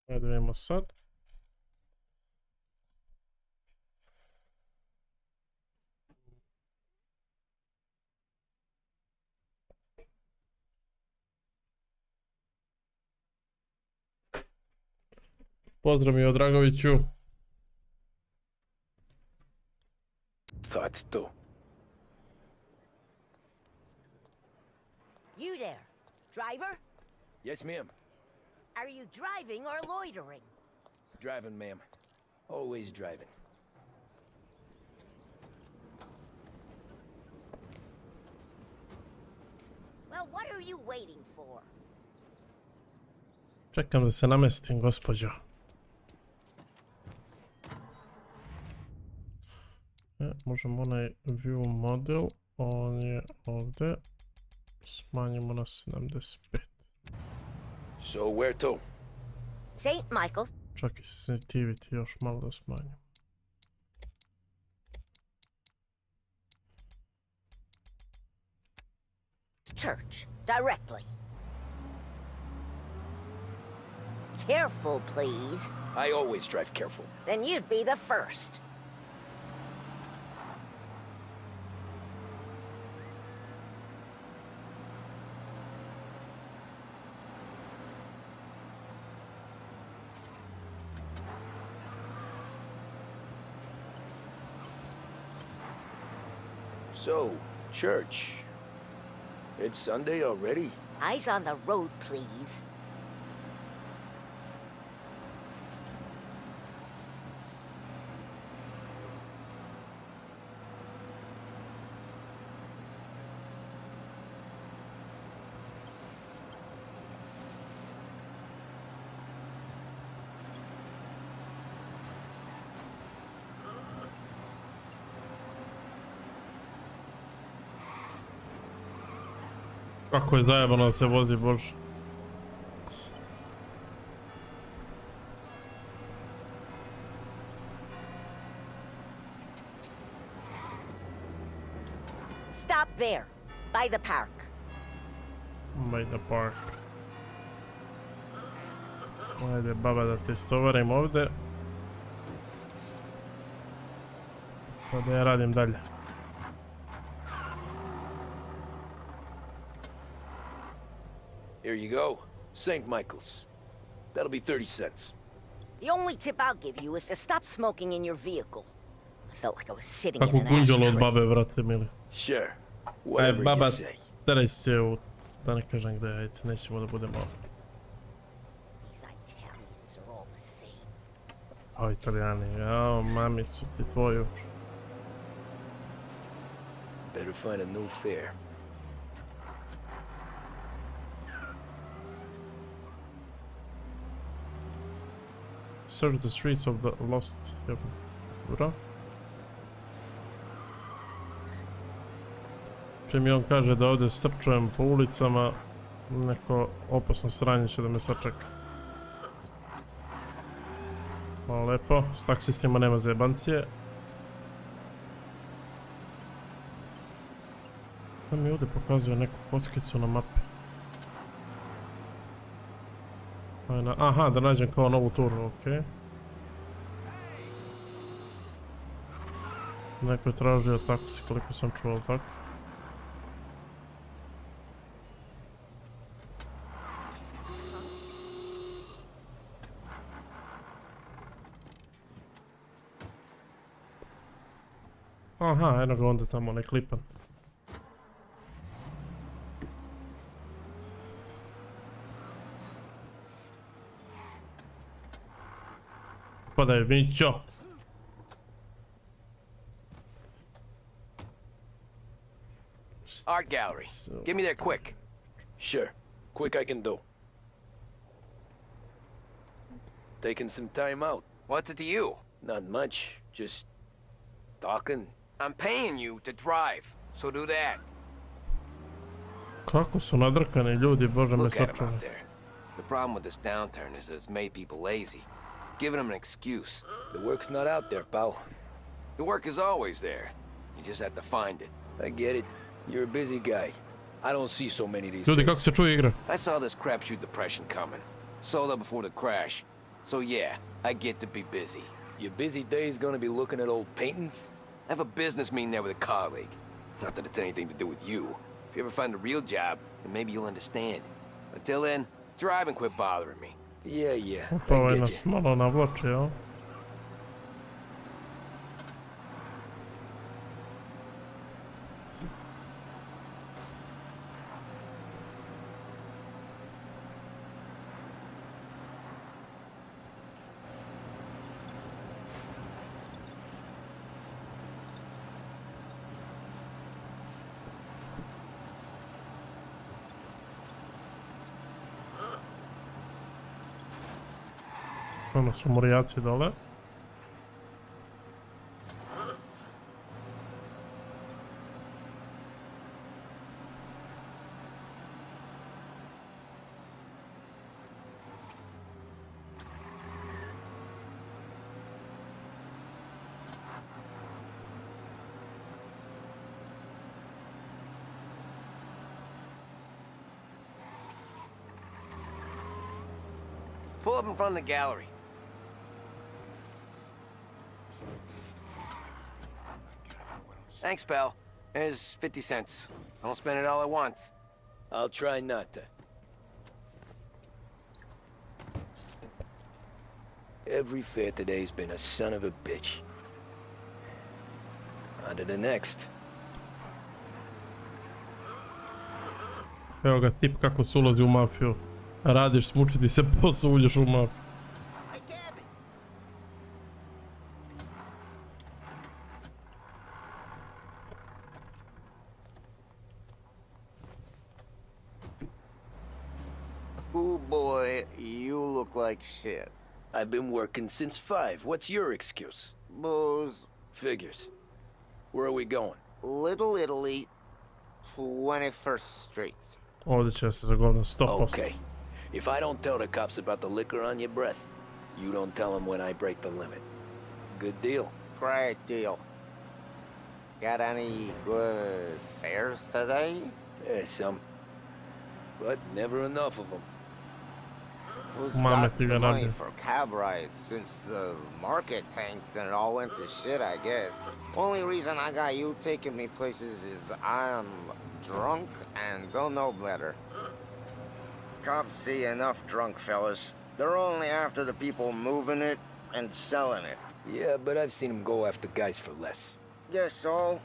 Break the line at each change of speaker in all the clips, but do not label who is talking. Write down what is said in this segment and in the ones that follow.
Ajde vidimo sad. Pozdrav mi od Dragoviću.
Thoughts too.
You there, driver?
Yes, ma'am.
Are you driving or loitering?
Driving, ma'am. Always driving.
Well, what are you waiting for?
Čekam da se namestim, gospođo. Možemo onaj view model, on je ovdje. Smanjimo na 75.
So where to?
St. Michael's.
Čak i sensitivity još malo da smanjim.
Church, directly. Careful, please.
I always drive careful.
Then you'd be the first.
So, church. It's Sunday already?
Eyes on the road, please.
Kako je zajebano da se vozi, bože.
Stop there, by the park.
By the park. Ajde, baba, da te istovarim ovdje. Pa da ja radim dalje.
Here you go. St. Michael's. That'll be 30 cents.
The only tip I'll give you is to stop smoking in your vehicle. I felt like I was sitting
Kako
in an
gunđalo od
ashtray.
babe, vrate mili.
Sure.
Aj,
Whatever
baba,
you say.
teraj se u... Da ne kažem gdje, ajde, nećemo da budemo...
These Italians are all the same.
O, Italijani, jao, mamicu ti tvoju.
Better find a new fare.
Search the streets of the lost... Dobro. Če mi on kaže da ovdje strčujem po ulicama, neko opasno sranje će da me sačeka. Hvala lepo, s taksistima nema zajebancije. Da mi ovdje pokazuje neku kockicu na mapi. Aha, da nađem kao novu turu, okej. Neko je tražio taksi, koliko sam čuo, tako. Aha, eno ga onda tamo, onaj klipan. Padaj, Mićo!
Art gallery. Get me there quick. Sure. Quick I can do. Taking some time out.
What's it to you?
Not much. Just talking.
I'm paying you to drive, so do that.
Kako su nadrkani ljudi, bože me
Look at 'em
sačuvaj.
out there. The problem with this downturn is that it's made people lazy, giving them an excuse.
The work's not out there, pal.
The work is always there. You just have to find it.
I get it. You're a busy guy. I don't see so many these
Ljudi, kako
days.
se čuje igra?
I saw this crapshoot depression coming. Sold up before the crash. So yeah, I get to be busy.
Your busy day's gonna be looking at old paintings?
I have a business meeting there with a colleague. Not that it's anything to do with you. If you ever find a real job, then maybe you'll understand. Until then, drive and quit bothering me.
Yeah,
Upao
I
je
get
nas
you.
malo navlači, jel? Ono su morijaci dole.
Pull up in front of the gallery. Thanks, pal. Here's 50 cents. I don't spend it all at once.
I'll try not to. Every fair today's been a son of a bitch. On to the next.
Evo ga tip kako se ulazi u mafiju. Radiš, smuči ti se posao, uđeš u mafiju.
Oh boy, you look like shit.
I've been working since 5. What's your excuse?
Booze,
Figures. Where are we going?
Little Italy, 21st Street.
Ovdje će se zagovno 100%.
Okay. If I don't tell the cops about the liquor on your breath, you don't tell them when I break the limit. Good deal.
Great deal. Got any good fares today?
Yeah, some. But never enough of them.
Who's
Mame
got
ti ga
the money
radi.
for cab rides since the market tanked and it all went to shit, I guess. Only reason I got you taking me places is I'm drunk and don't know better. Cops see enough drunk fellas. They're only after the people moving it and selling it.
Yeah, but I've seen them go after guys for less.
Guess so.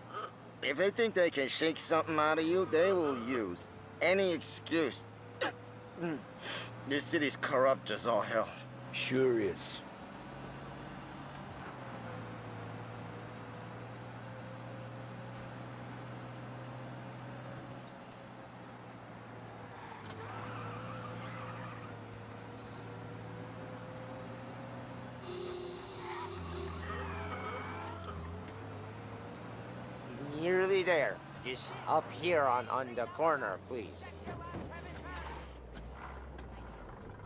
If they think they can shake something out of you, they will use any excuse. This city's corrupt as all hell.
Sure is.
Nearly there. Just up here on the corner, please.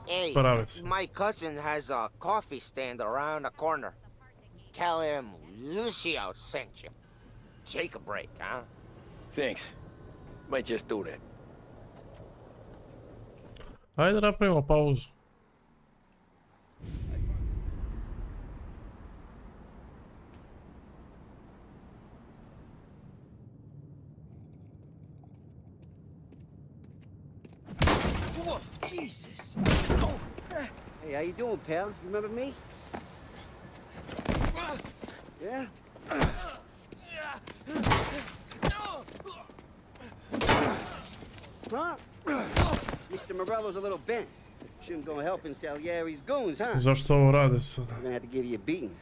Hey,
Pravi.
my cousin has a coffee stand around the corner. Tell him Lucio sent you. Take a break, huh?
Thanks. Might just do that.
Ajde napravimo pauzu.
Whoa, Jesus.
Hey, how you doing, pal? You remember me? Yeah? Huh? Mr. Morello's a little bent. Shouldn't go helping Salieri's goons, huh?
Zašto ovo rade sada?
I'm gonna have to give you a beating.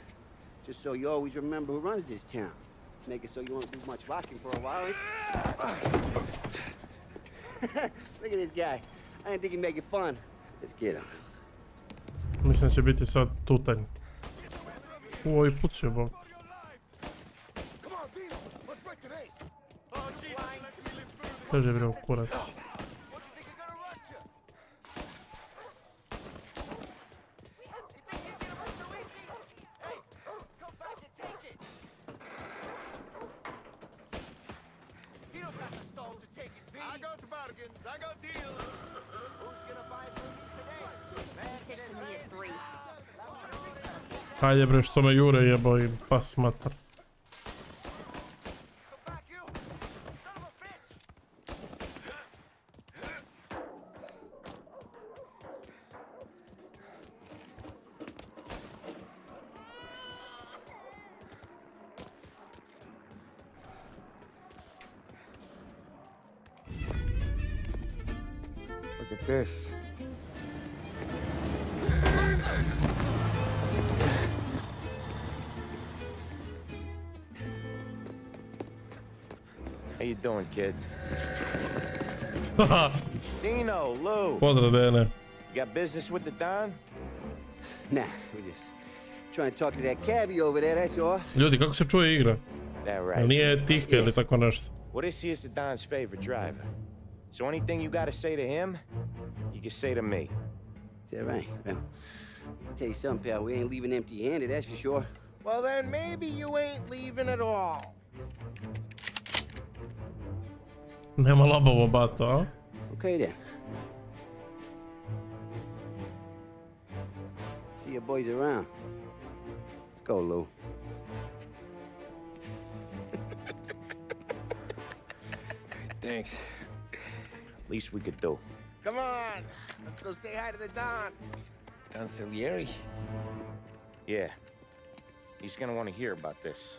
Just so you always remember who runs this town. Make it so you won't do much rocking for a while. Look at this guy. I didn't think he'd make it fun. Let's get him.
Mislim da će biti sad tutanj. Ovo i pucio, bog. Teže bre u kurac.
I got the bargains, I got deals. Who's gonna buy from me today?
He said to me at 3.
Hajde bre, što me jure jebo i pas matar.
Look at this.
How you doing, kid? Dino, Lou.
Pozdrav, Dene.
You got business with the Don?
Nah, we're just trying to talk to that cabbie over there, that's all.
Ljudi, kako se čuje igra?
That
Jel
right.
nije tihe ili tako nešto?
Well, this is the Don's favorite driver. So anything you gotta say to him, you can say to me.
Is that right? Well, I'll tell you something, pal, we ain't leaving empty-handed, that's for sure.
Well, then maybe you ain't leaving at all.
Nema labovo bato, a?
Okay, then. See your boys around. Let's go, Lou.
Thanks.
Least we could do.
Come on, let's go say hi to the Don.
Don Salieri?
Yeah. He's gonna want to hear about this.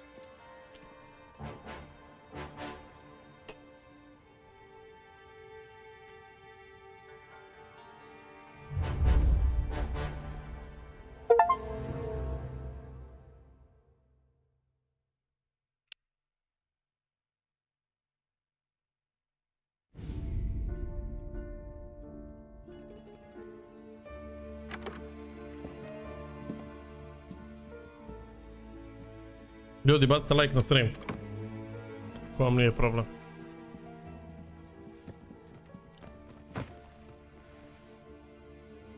Ljudi, bacite like na stream. Ko vam nije problem.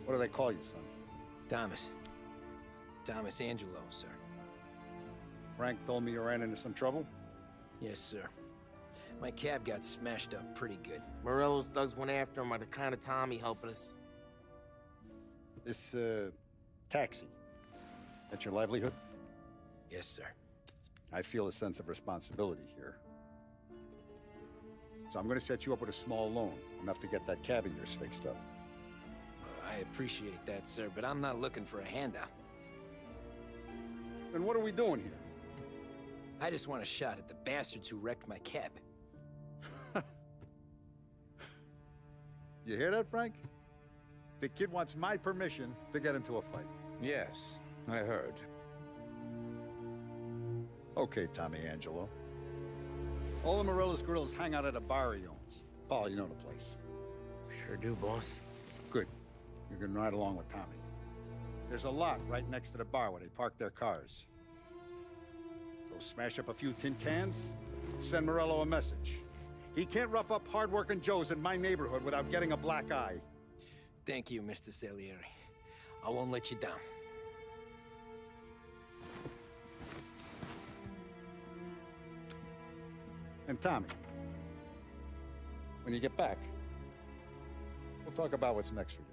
What do they call you, son?
Thomas. Thomas Angelo, sir.
Frank told me you ran into some trouble?
Yes, sir. My cab got smashed up pretty good.
Morello's thugs went after him on account of Tommy helping us.
This, taxi. That's your livelihood?
Yes, sir.
I feel a sense of responsibility here. So I'm gonna set you up with a small loan, enough to get that cab of yours fixed up.
I appreciate that, sir, but I'm not looking for a handout.
Then what are we doing here?
I just want a shot at the bastards who wrecked my cab.
You hear that, Frank? The kid wants my permission to get into a fight.
Yes, I heard.
Okay, Tommy Angelo. All the Morello's girls hang out at a bar he owns. Paul, you know the place.
Sure do, boss.
Good. You can ride along with Tommy. There's a lot right next to the bar where they park their cars. Go smash up a few tin cans, send Morello a message. He can't rough up hard-working Joes in my neighborhood without getting a black eye.
Thank you, Mr. Salieri. I won't let you down.
And Tommy, when you get back, we'll talk about what's next for you.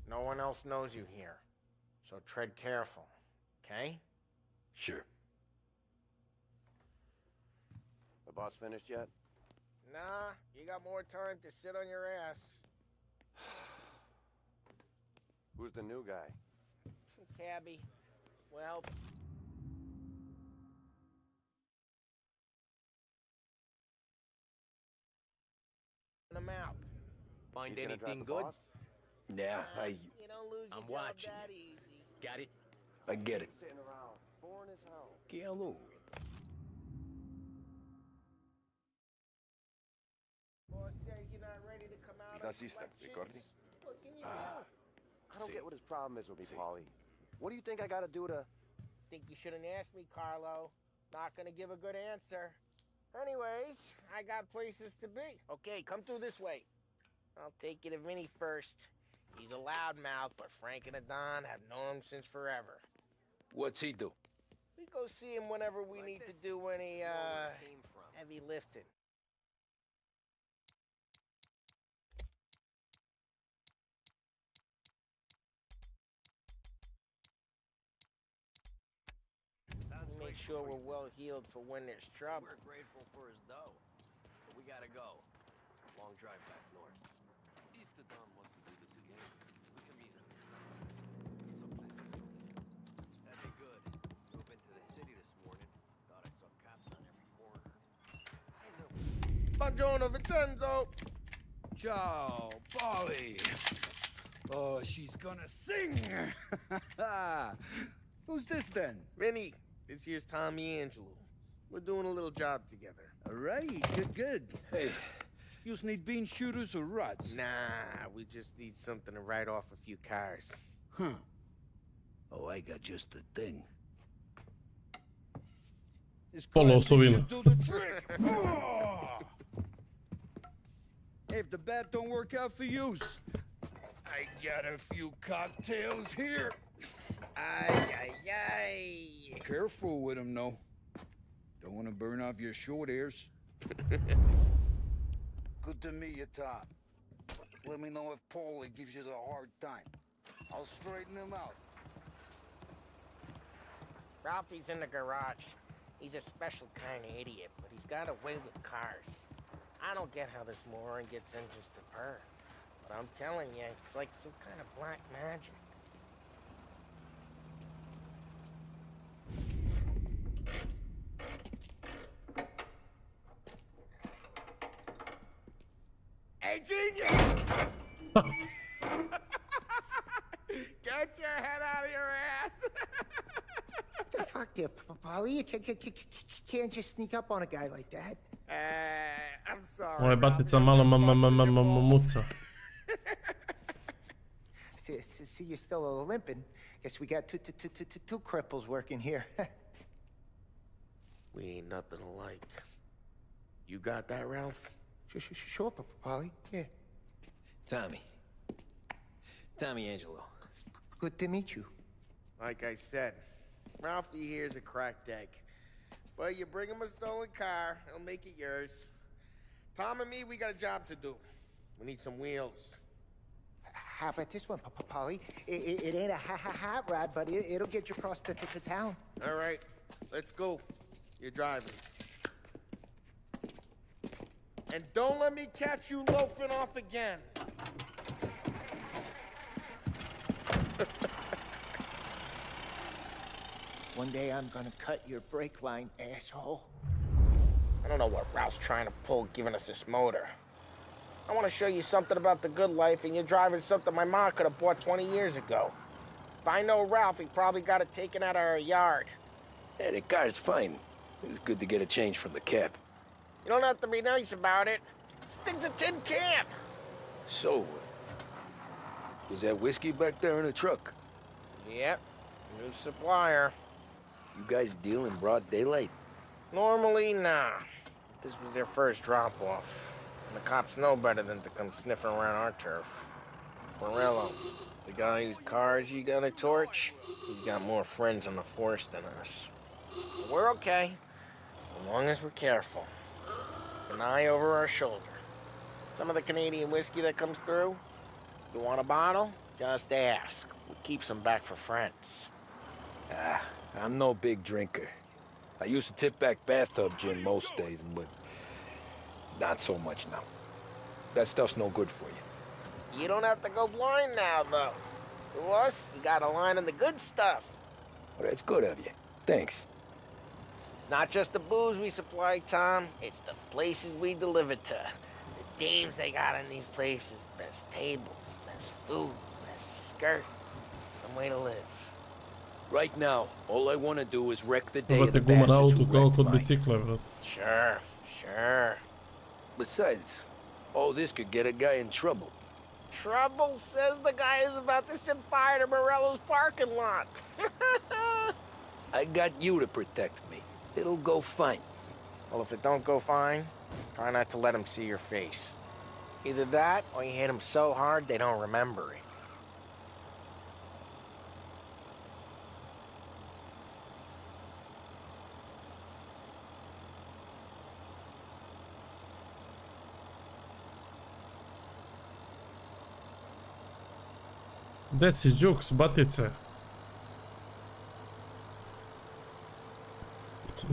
No one else knows you here, so tread careful, okay?
Sure.
The boss finished yet?
Nah, you got more time to sit on your ass.
Who's the new guy?
Some cabbie. Well, I'm out.
Find
He's gonna drive
anything
the
good?
boss?
Yeah,
You don't lose your
I'm
job
watching
that
you.
easy.
Got it? I get it.
Sitting around, boring as hell.
Que alô?
Boss says you're not ready to come out.
Quizás sí está, ricordi?
Look in your mouth.
I don't
Sí.
get what his problem is with me,
Sí.
Paulie. What do you think I gotta do to...
Think you shouldn't ask me, Carlo. Not gonna give a good answer. Anyways, I got places to be. Okay, come through this way. I'll take you to Vinny first. He's a loudmouth, but Frank and the Don have known him since forever.
What's he do?
We go see him whenever we need to do any, heavy lifting. sure we're well heeled for when there's trouble.
We're grateful for his dough. But we gotta go. Long drive back north.
If the Don wants to do this again, we can meet him. Someplace is okay.
That'd be good. Drove into the city this morning. Thought I saw cops on every corner.
Buongiorno, Vincenzo!
Ciao, Polly. Oh, she's gonna sing. Who's this then?
Vinny, this here's Tommy Angelo. We're doing a little job together.
All right, good. Hey, you need bean shooters or rods?
Nah, we just need something to write off a few cars.
Huh. Oh, I got just the thing. This
Polo
class should
osovina.
do the trick. Oh! Hey, if the bat don't work out for you, I got a few cocktails here.
Ay.
Careful with them, though. Don't want to burn off your short hairs. Good to meet you, Tom. Let me know if Paulie gives you a hard time. I'll straighten him out.
Ralphie's in the garage. He's a special kind of idiot, but he's got a way with cars. I don't get how this moron gets engines to purr. But I'm telling you, it's like some kind of black magic. Hey, genius! Get your head out of your ass!
What the fuck there, Polly? You can't just sneak up on a guy like that.
I'm sorry.
Moja batica malo muca.
See, you're still limping. Guess we got two cripples working here.
We ain't nothing alike. You got that, Ralph?
Sure, Polly. Yeah.
Tommy Angelo.
Good to meet you.
Like I said, Ralphie here's a cracked egg. But you bring him a stolen car, he'll make it yours. Tom and me, we got a job to do. We need some wheels.
How about this one, Polly? It ain't a hot rod, but it'll get you across to town.
All right, let's go. You're driving. And don't let me catch you loafing off again.
One day I'm gonna cut your brake line, asshole.
I don't know what Ralph's trying to pull giving us this motor. I want to show you something about the good life, and you're driving something my mom could have bought 20 years ago. If I know Ralph, he probably got it taken out of our yard.
Yeah, the car's fine. It's good to get a change from the cab.
You don't have to be nice about it. This thing's a tin can.
So, was that whiskey back there in the truck?
Yep, new supplier.
You guys deal in broad daylight?
Normally, nah. This was their first drop-off. And the cops know better than to come sniffing around our turf. Morello, the guy whose cars you got a torch, he's got more friends on the force than us. But we're okay, as long as we're careful. An eye over our shoulder. Some of the Canadian whiskey that comes through, you want a bottle? Just ask. We'll keep some back for friends.
I'm no big drinker. I used to tip back bathtub gin most days, but not so much now. That stuff's no good for you.
You don't have to go blind now, though. To us, you got a line in the good stuff.
Well, that's good of you. Thanks.
Not just the booze we supply, Tom. It's the places we deliver to. The dames they got in these places. Best tables, best food, best skirt. Some way to live.
Right now, all I want to do is wreck the day of
Trebate
the
guma na
bastards who
autu kao
wrecked
kod
mine.
bicikla, bro.
Sure.
Besides, all this could get a guy in trouble.
Trouble says the guy is about to set fire to Morello's parking lot.
I got you to protect me. It'll go fine.
Well, if it don't go fine, try not to let him see your face. Either that, or you hit him so hard they don't remember it.
Gde si, Đuks, batice?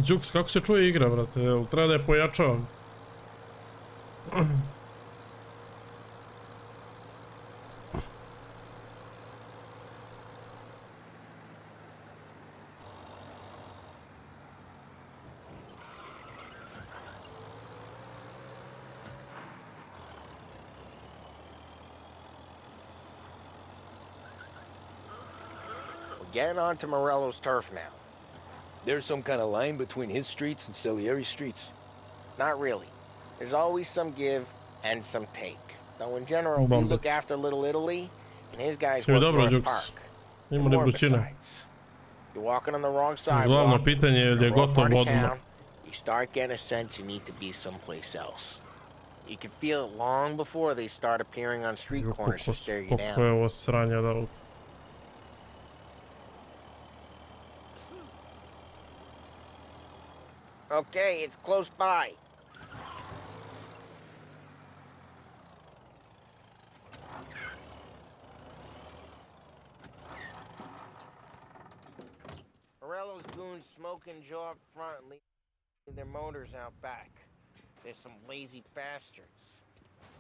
Jux, kako se čuje igra, brate? Jel treba da je pojačavam?
Getting onto Morello's turf now.
There's some kind of line between his streets and Salieri's streets?
Not really. There's always some give and some take. Though in general, we look after Little Italy, and his guys work North Park. And more besides. You're walking on the wrong sidewalk, the wrong part of town, you start getting a sense you need to be someplace else. You can feel it long before they start appearing on street corners to stare you down. Okay, it's close by. Morello's goons smoking Joe up front and leaving their motors out back. There's some lazy bastards.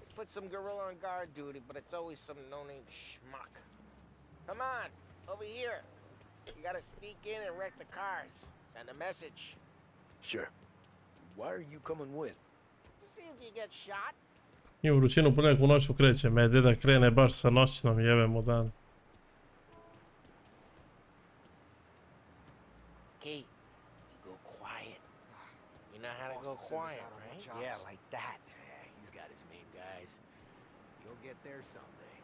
They put some gorilla on guard duty, but it's always some no-name schmuck. Come on, over here. You gotta sneak in and wreck the cars. Send a message.
Sure. Why are you coming with?
To see if you get shot.
I u vrućinu po neku noću kreće, me deda krene baš sa noćnom, jebemo dan.
Okay, you go quiet. You know how to go quiet, right? Yeah, like that.
Yeah, he's got his main guys. You'll get there someday.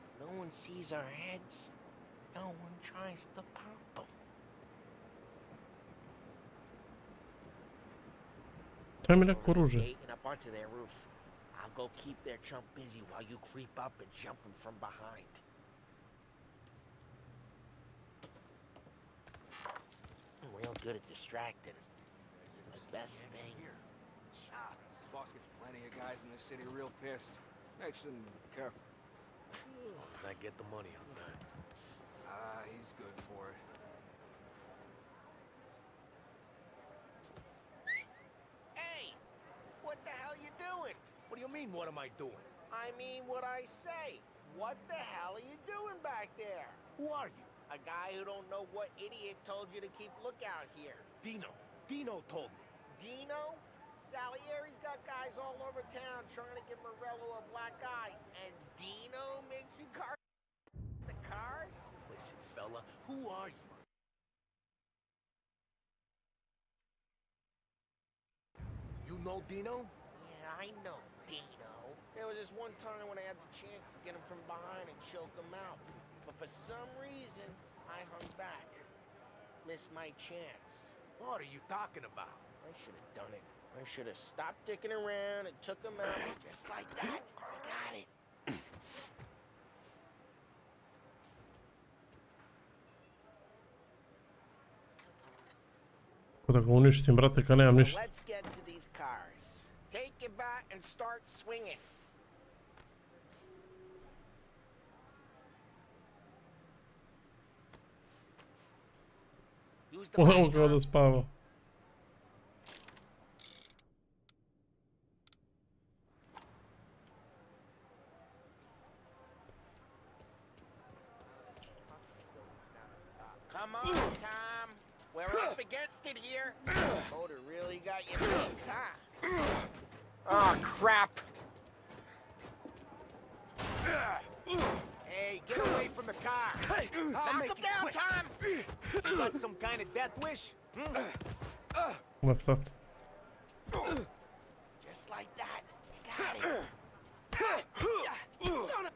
If no one sees our heads, no one tries to pop them.
To mi neko oružje.
Skating up onto their roof. I'll go keep their chump busy while you creep up and jump him from behind. I'm real good at distracting. It's the best thing.
Boss gets plenty of guys in this city real pissed. Makes them careful.
As long as I get the money on time.
He's good for it.
Hey! What the hell you doing?
What do you mean, what am I doing?
I mean what I say. What the hell are you doing back there?
Who are you?
A guy who don't know what idiot told you to keep lookout here.
Dino. Dino told me.
Dino? Salieri's got guys all over town trying to give Morello a black eye. And Dino makes you the cars?
Listen, fella, who are you? You know Dino?
Yeah, I know Dino. There was this one time when I had the chance to get him from behind and choke him out. But for some reason, I hung back. Missed my chance.
What are you talking about?
I should have done it. I should have stopped dicking around and took him out just like that. I got it.
Da ga uništim, brate, kad nemam ništa.
Let's get to these cars. Take your bat and start swinging.
Evo kao da spava.
Come on, Tom. We're up against it here. Motor really got you pissed, huh? Oh, crap.
Hey, get away from the car.
Knock him down, Tom.
You got some kind of death wish?
Left that.
Just like that. You got it. Son of...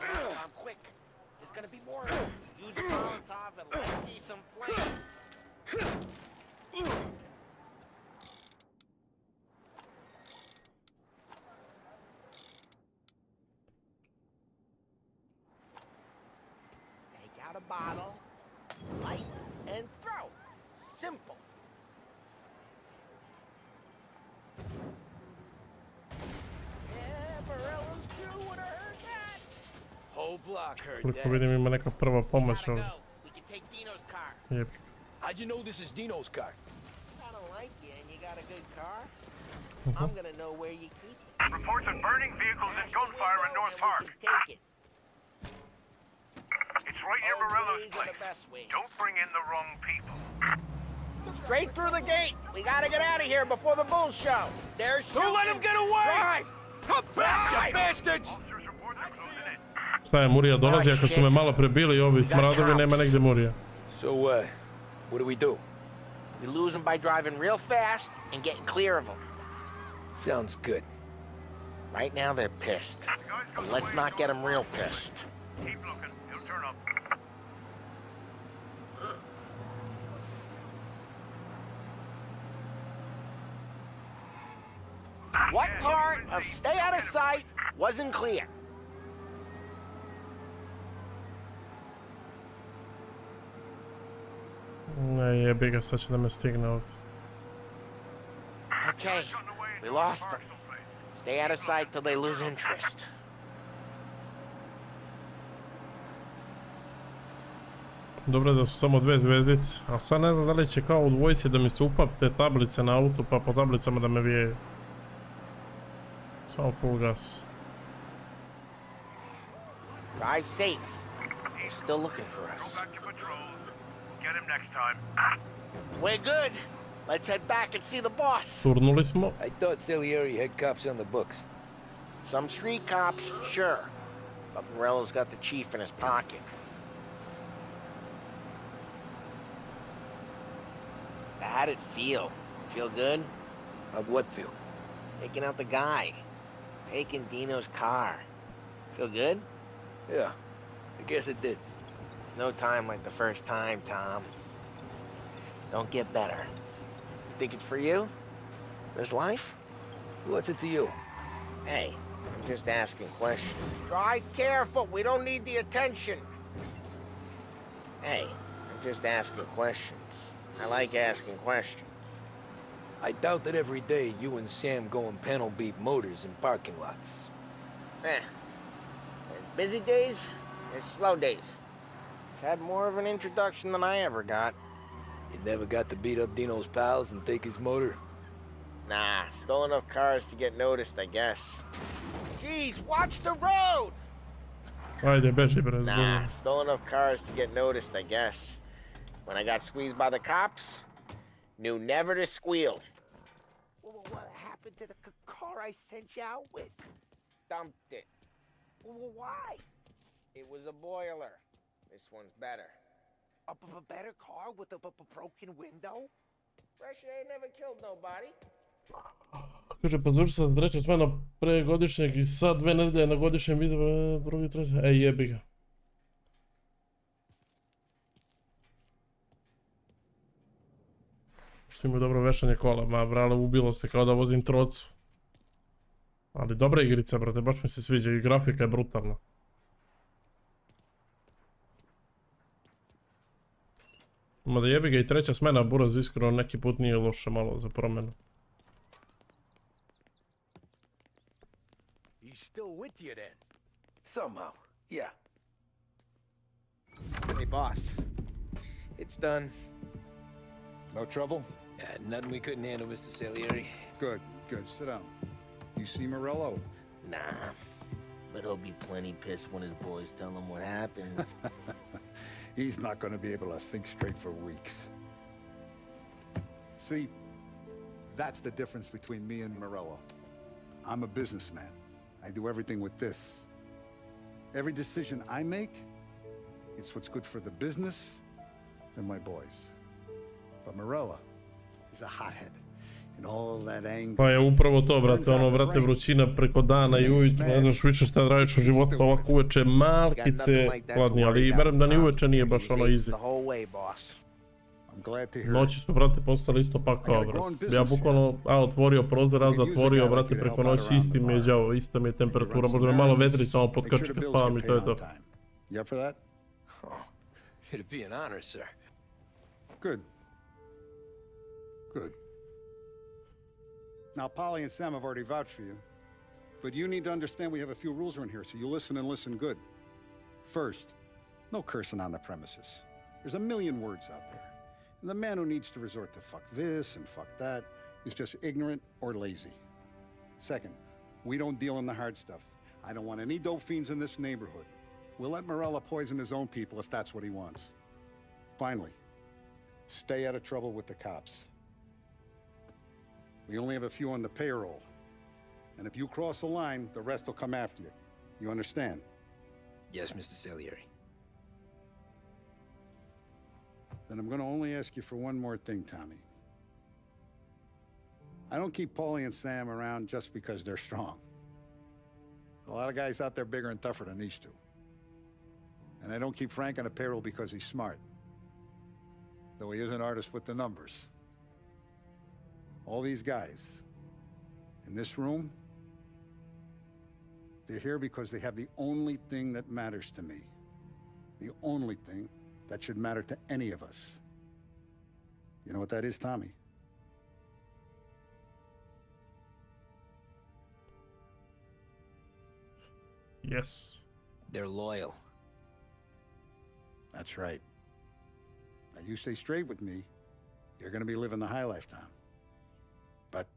Tom, quick. There's gonna be more of them. Use a Molotov and let's see some flames. Take out a bottle, light, and throw. Simple. Yeah, Morello's through when I heard that.
Whole
lock heard
Koliko
that.
vidim ima neka prva pomoć ovdje.
We can take Dino's car.
Jep.
How'd you know this is Dino's car?
I don't like you and you got a good car. I'm gonna know where you keep it.
Reports of burning vehicles and gunfire in North Park.
Take it.
It's right near
All
Morello's
ways are the
place.
best ways.
Don't bring in the wrong people.
Straight through the gate. We gotta get out of here before the bulls show. They're shooting.
Don't let him get away!
Drive!
Come back, you bastards!
Officers report they're closing in.
Šta je, Murija dolazi, ako su me malo prebili ovi smradovi, nema negdje Murija.
So, what do we do?
We lose them by driving real fast and getting clear of them.
Sounds good.
Right now they're pissed. But let's not get them real pissed.
Keep looking. He'll turn up.
What part of stay out of sight wasn't clear?
Ne, jebi ga, sad će da me stigne ovdje.
Okay, we lost them. Stay out of sight till they lose interest.
Dobro je da su samo 2 zvezdice, ali sad ne znam da li će kao u dvojici da mi se upap te tablice na auto pa po tablicama da me vijeju. Samo full gas.
Drive safe. They're still looking for us.
Back to patrols. Get him next time.
We're good. Let's head back and see the boss.
Turnuli smo.
I thought Salieri had cops on the books.
Some street cops, sure. But Morello's got the chief in his pocket. How'd it feel? Feel good?
How'd what feel?
Taking out the guy. Taking Dino's car. Feel good?
Yeah, I guess it did.
There's no time like the first time, Tom. Don't get better. You think it's for you? This life?
What's it to you?
Hey, I'm just asking questions. Drive careful. We don't need the attention. Hey, I'm just asking questions. I like asking questions.
I doubt that every day you and Sam go and panel beat motors in parking lots.
There's busy days, there's slow days. I've had more of an introduction than I ever got.
You never got to beat up Dino's pals and take his motor?
Nah, stole enough cars to get noticed, I guess. Jeez, watch the road!
Ajde, beži bre.
Nah, stole enough cars to get noticed, I guess. When I got squeezed by the cops, knew never to squeal.
What happened to the car I sent you out with?
Dumped it. Why? It was a boiler. This one's better.
A better car with a broken window?
Fresh air never killed nobody.
Kaže, pa završi sa treća smena pre godišnjeg i sad 2 nedelje na godišnjem izboru, drugi, treći. Ej, jebi ga. Što imaju dobro vešanje kola, ma brale, ubilo se kao da vozim trocu. Ali dobra igrica, brate, baš mi se sviđa i grafika je brutalna. Mada jebi ga i treća smena, buraz, iskreno neki put nije loše malo za promenu.
He's still with you then? Somehow, yeah.
Hey, boss. It's done.
No trouble?
Nothing we couldn't handle, Mr. Salieri.
Good, good. Sit down. You see Morello?
Nah, but he'll be plenty pissed when his boys tell him what happened.
He's not going to be able to think straight for weeks. See, that's the difference between me and Morello. I'm a businessman. I do everything with this. Every decision I make, it's what's good for the business and my boys. But Morello is a hothead. And all that anger...
Pa je upravo to, brate, ono, brate, vrućina preko dana i ujutro, ne znaš više šta da radiš u životu, ovako uveče malkice hladni, ali verujem da ni uveče nije baš ono easy. Noći su, brate, postali isto pakao, brate. Ja bukvalno, otvorio prozor, zatvorio, brate, preko noći, isti mi je đavo, ista mi je temperatura, možda me malo vedri, samo potkači kad spavam i to je to.
You up for that?
Oh, it'd be an honor, sir.
Good. Good. Now, Polly and Sam have already vouched for you, but you need to understand we have a few rules around here, so you listen and listen good. First, no cursing on the premises. There's a million words out there. And the man who needs to resort to fuck this and fuck that is just ignorant or lazy. Second, we don't deal in the hard stuff. I don't want any dope fiends in this neighborhood. We'll let Morella poison his own people if that's what he wants. Finally, stay out of trouble with the cops. We only have a few on the payroll. And if you cross the line, the rest will come after you. You understand?
Yes, Mr. Salieri.
Then I'm gonna only ask you for one more thing, Tommy. I don't keep Paulie and Sam around just because they're strong. A lot of guys out there bigger and tougher than these two. And I don't keep Frank on the payroll because he's smart. Though he is an artist with the numbers. All these guys in this room, they're here because they have the only thing that matters to me. The only thing that should matter to any of us. You know what that is, Tommy?
Yes.
They're loyal.
That's right. Now you stay straight with me, you're gonna be living the high life, Tom. But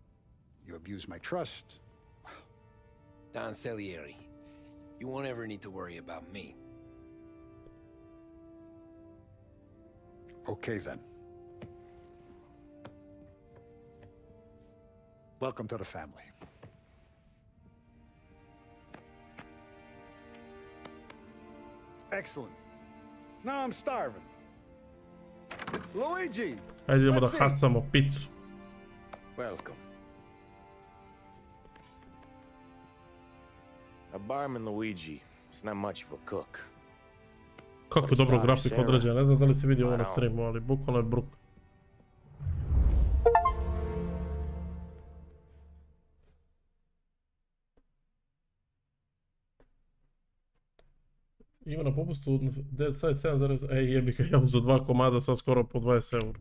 you abuse my trust.
Don Salieri, you won't ever need to worry about me.
Okay then. Welcome to the family. Excellent. Now I'm starving. Luigi!
Ajde idemo da
let's eat.
hacamo picu.
Welcome. A barman Luigi is not much of a cook.
Kako je dobro grafika određena, ne znam da li si vidio ovo na streamu, ali bukvalno je bruk. Ima na popustu Dead Size 7, ej jebi ga, ja uzeo 2 komada sad skoro po 20 €.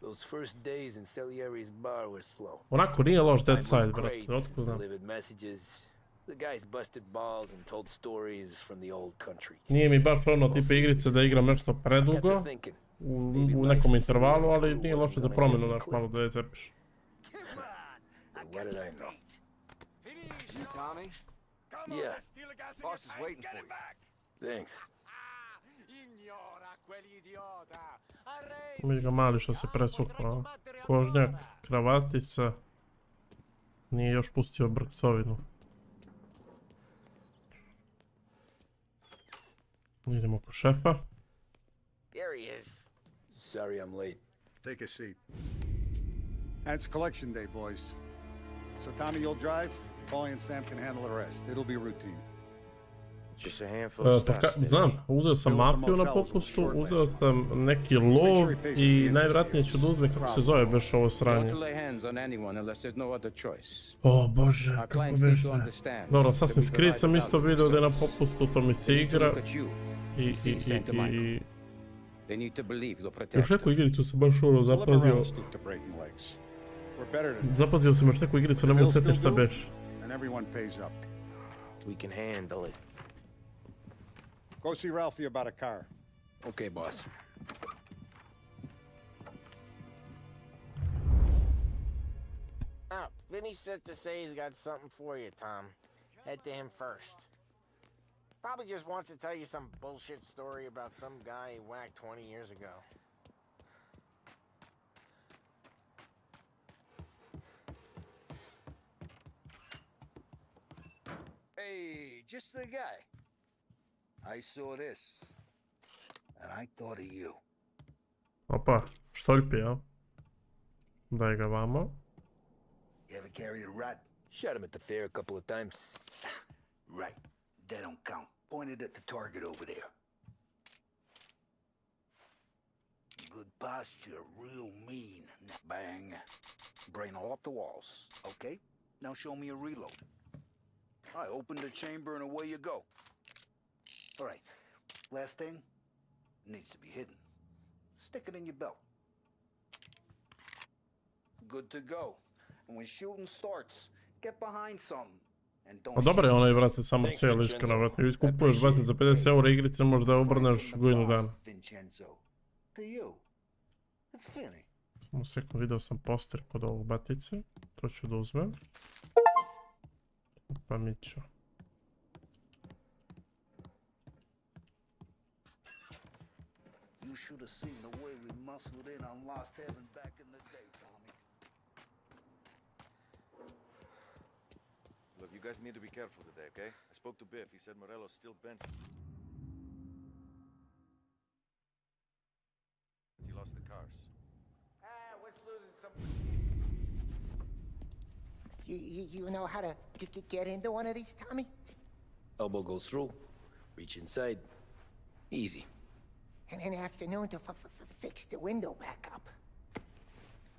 Those first days in Salieri's bar were slow.
Onako nije loš Dead Side,
I
brate,
moved
otko znam.
delivered messages. The guys busted balls and told stories from the old country.
Nije mi baš ono tipa igrice da igram nešto predugo u nekom intervalu, ali nije loše da promjenu naš malo da je cepiš.
What did I know?
You, Tommy?
Yeah.
Boss is waiting for you.
Thanks.
Mi ga mali što se presukao. Kožnjak, kravatica. Nije još pustio brkcovinu. Idemo po šefa.
There he is.
Sorry I'm late.
Take a seat. And it's collection day, boys. So Tommy, you'll drive. Paulie and Sam can handle the rest. It'll be routine.
Just a handful of stuff.
Znam, uzeo sam Mafiju na popustu, uzeo sam neki lov i najvjerojatnije ću da uzmem kako se zove baš ovo sranje. O bože, kako već ne. Dobro, Assassin's Creed sam isto vidio da je na popustu, to mi se igra. I još neku igricu sam baš ono zapazio. Zapazio sam još neku igricu, ne mogu sjetiti šta beš.
We can handle it.
Go see Ralphie about a car.
Okay, boss.
Vinny said to say he's got something for you, Tom. Head to him first. Probably just wants to tell you some bullshit story about some guy he whacked 20 years ago.
Hey, just the guy. I saw this, and I thought of you.
Opa, štolpi, ja? Daj ga vamo.
You ever carried a rat?
Shot him at the fair a couple of times.
Right. That don't count. Pointed at the target over there. Good posture, real mean. Bang. Brain all off the walls. Okay? Now show me a reload. I open the chamber and away you go. All right. Last thing. Needs to be hidden. Stick it in your belt. Good to go. And when shooting starts, get behind something
Pa dobro je onaj, vrate, summer sale, iskreno, vrate. Iskupuješ, vrate, za 50 eura igrice možda obrneš godinu dana. Samo sekund, video sam poster kod ovog batice. To ću da uzmem. Pa mi ću.
You should have seen the way we muscled in on Lost Heaven back in the day, Tommy.
Look, you guys need to be careful today, okay? I spoke to Biff. He said Morello's still bent. He lost the cars.
What's losing some... You know how to get into one of these, Tommy?
Elbow goes through. Reach inside. Easy.
And an afternoon to fix the window back up.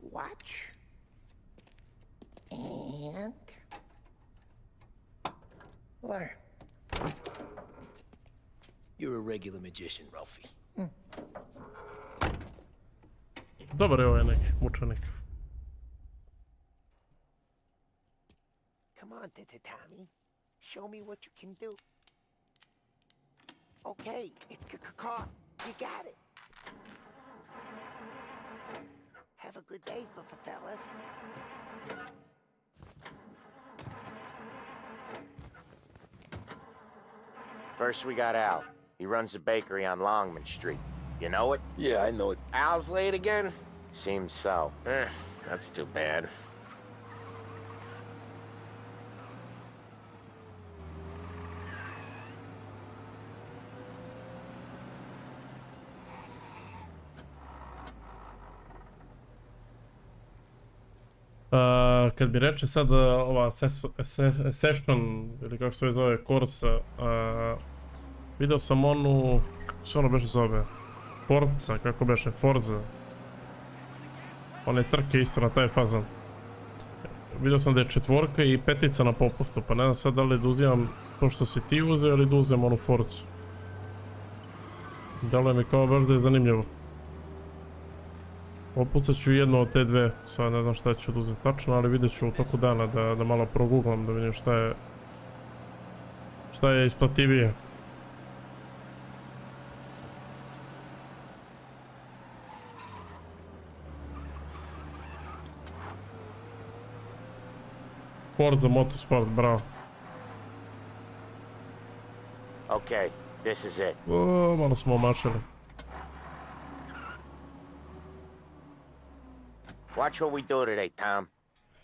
Watch. And... learn.
You're a regular magician, Ralphie.
Dobar je ovaj neki mučenik.
Come on, Tommy. Show me what you can do. Okay, it's caught. You got it. Have a good day, fellas.
First we got Al. He runs a bakery on Longman Street. You know it?
Yeah, I know it.
Al's late again?
Seems so.
That's too bad.
Kad mi reče sad ova session, ili kako se zove, course, video sam onu, kako se ono beše zove, Forza, kako beše, Forza. One trke isto na taj fazon. Vidio sam da je 4 i 5 na popustu, pa ne znam sad da li da uzimam to što si ti uzeo ili da uzem onu Forzu. Dalo je mi kao baš da je zanimljivo. Opucat ću jednu od te dve, sad ne znam šta ću da uzem tačno, ali vidjet ću u toku dana da malo progooglam, da vidim šta je isplativije. Forza Motorsport, bravo.
Okay, this is it.
O, malo smo omašili.
Watch what we do today, Tom.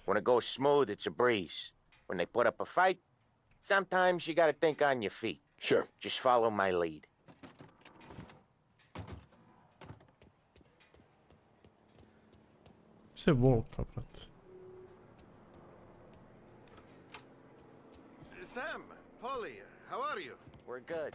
When it goes smooth, it's a breeze. When they put up a fight, sometimes you gotta think on your feet.
Sure.
Just follow my lead.
Sve volka, brat.
Sam, Polly, how are you?
We're good.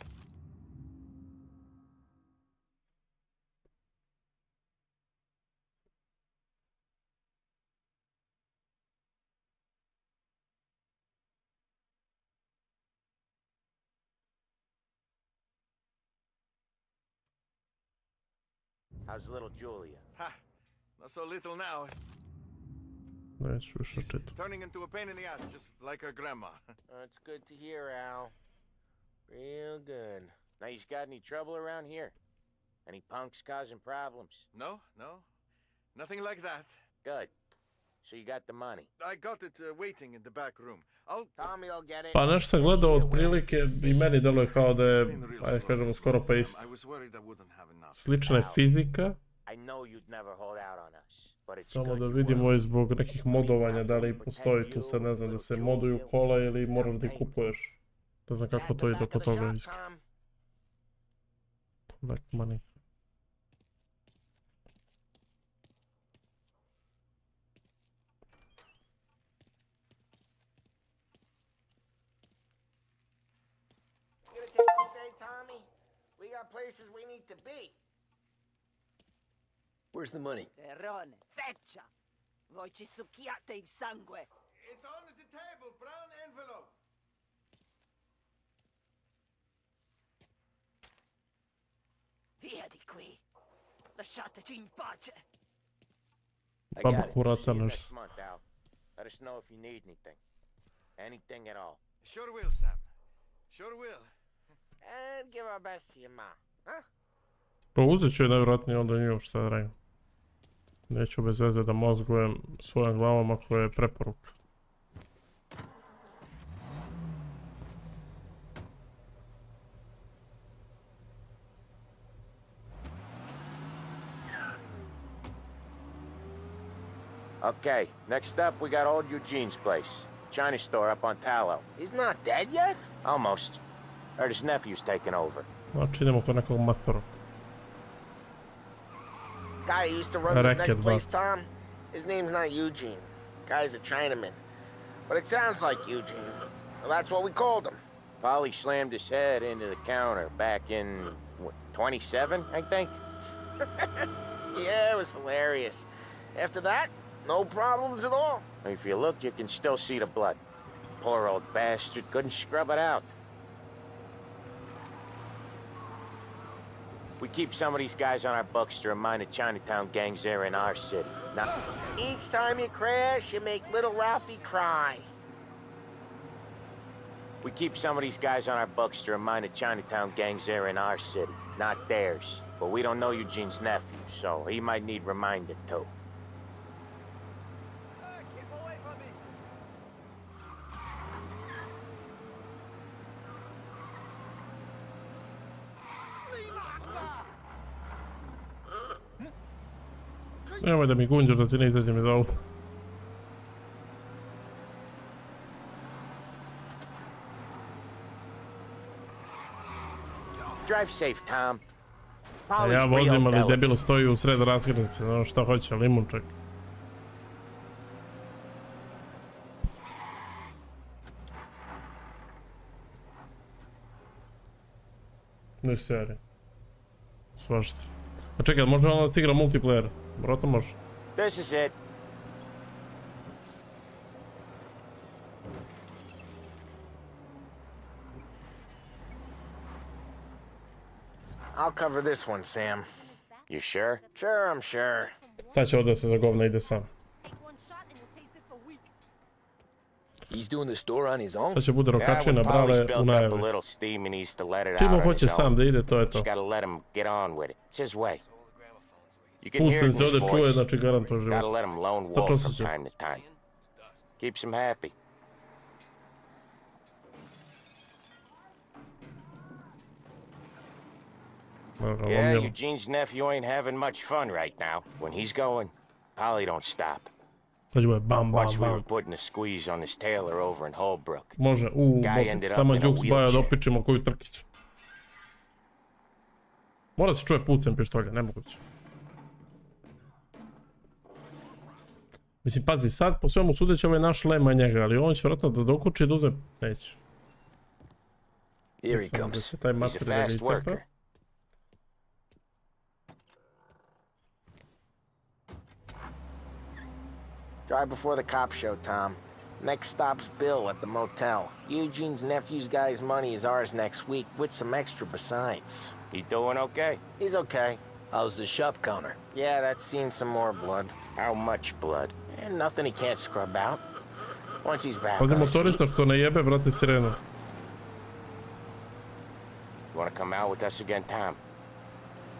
How's little Julia?
Ha! Not so little now.
Neću više čitati.
Turning into a pain in the ass, just like her grandma.
That's good to hear, Al. Real good.
Now, you got any trouble around here? Any punks causing problems?
No. Nothing like that.
Good. So you got the money?
I got it waiting in the back room.
Tommy will get it.
Pa nešto sam gledao od prilike i meni deluje kao da je, ajde kažemo, skoro pa isto. Slična je fizika. Samo da vidimo i zbog nekih modovanja da li postoji tu sad, ne znam, da se moduju kola ili moraš da ih kupuješ. Ne znam kako to ide oko toga iskreno. Collect money.
Places we need to be.
Where's the money?
Terrone, feccia! Voi ci succhiate il sangue!
It's on the table, brown envelope.
Via di qui! Lasciateci in pace!
I got it. See you next month, Al. Let us know if you need anything. Anything at all.
Sure will, Sam. Sure will. And give our best to your ma, huh?
Pa uzet ću je najvjerojatnije onda nju šta da radim. Neću bez veze da mozgujem svojom glavom ako je preporuka.
Okay, next up we got old Eugene's place. China store up on Tallow.
He's not dead yet?
Almost. Heard his nephew's taking over.
Znači idemo kod nekog matora.
Guy who used to run this next place, Tom? His name's not Eugene. Guy's a Chinaman. But it sounds like Eugene. Well, that's what we called him.
Polly slammed his head into the counter back in, what, 27, I think?
Yeah, it was hilarious. After that, no problems at all.
If you look, you can still see the blood. Poor old bastard couldn't scrub it out. We keep some of these guys on our books to remind the Chinatown gangs there in our city. Now,
each time you crash, you make little Ralphie cry.
We keep some of these guys on our books to remind the Chinatown gangs there in our city, not theirs. But we don't know Eugene's nephew, so he might need reminded too.
Nemoj da mi gunđaš da ti ne izađem iz auta.
Drive safe, Tom.
A ja vozim, ali debilo stoji u sred razglednice, ono šta hoće, limun čak. Ne seri. Svašta. A čekaj, može ono da se igra multiplayer? Vjerojatno može.
This is it.
I'll cover this one, Sam.
You sure?
Sure, I'm sure.
Sad će ovdje se za govna ide sam.
He's doing the store on his own?
Sad će bude rokačina brale u najavi. Čimo hoće sam da ide, to je to. Pucem se ovdje čuje, znači garantuo život. Tačno se će.
Keeps him happy. Yeah, Eugene's nephew ain't having much fun right now. When he's going, Polly don't stop. Watch, we were putting a squeeze on his tailor over in Holbrook.
Može, tamo Dukes baja da opičimo koju trkicu. Mora se čuje pucem pištolja, nemoguće. Mislim, pazi, sad po svemu sudeći ovaj naš lema njega, ali on će vratno da dokuči i da uzme... Neće. Mislim da će taj master da ga icepa.
Drive before the cop show, Tom. Next stop's Bill at the motel. Eugene's nephew's guy's money is ours next week, with some extra besides.
He doing okay?
He's okay.
How's the shop counter?
Yeah, that's seen some more blood.
How much blood?
And nothing he can't scrub out. Once he's back
Ovdje
on his feet.
motorista što ne jebe, vrati sirenu.
You wanna come out with us again, Tom?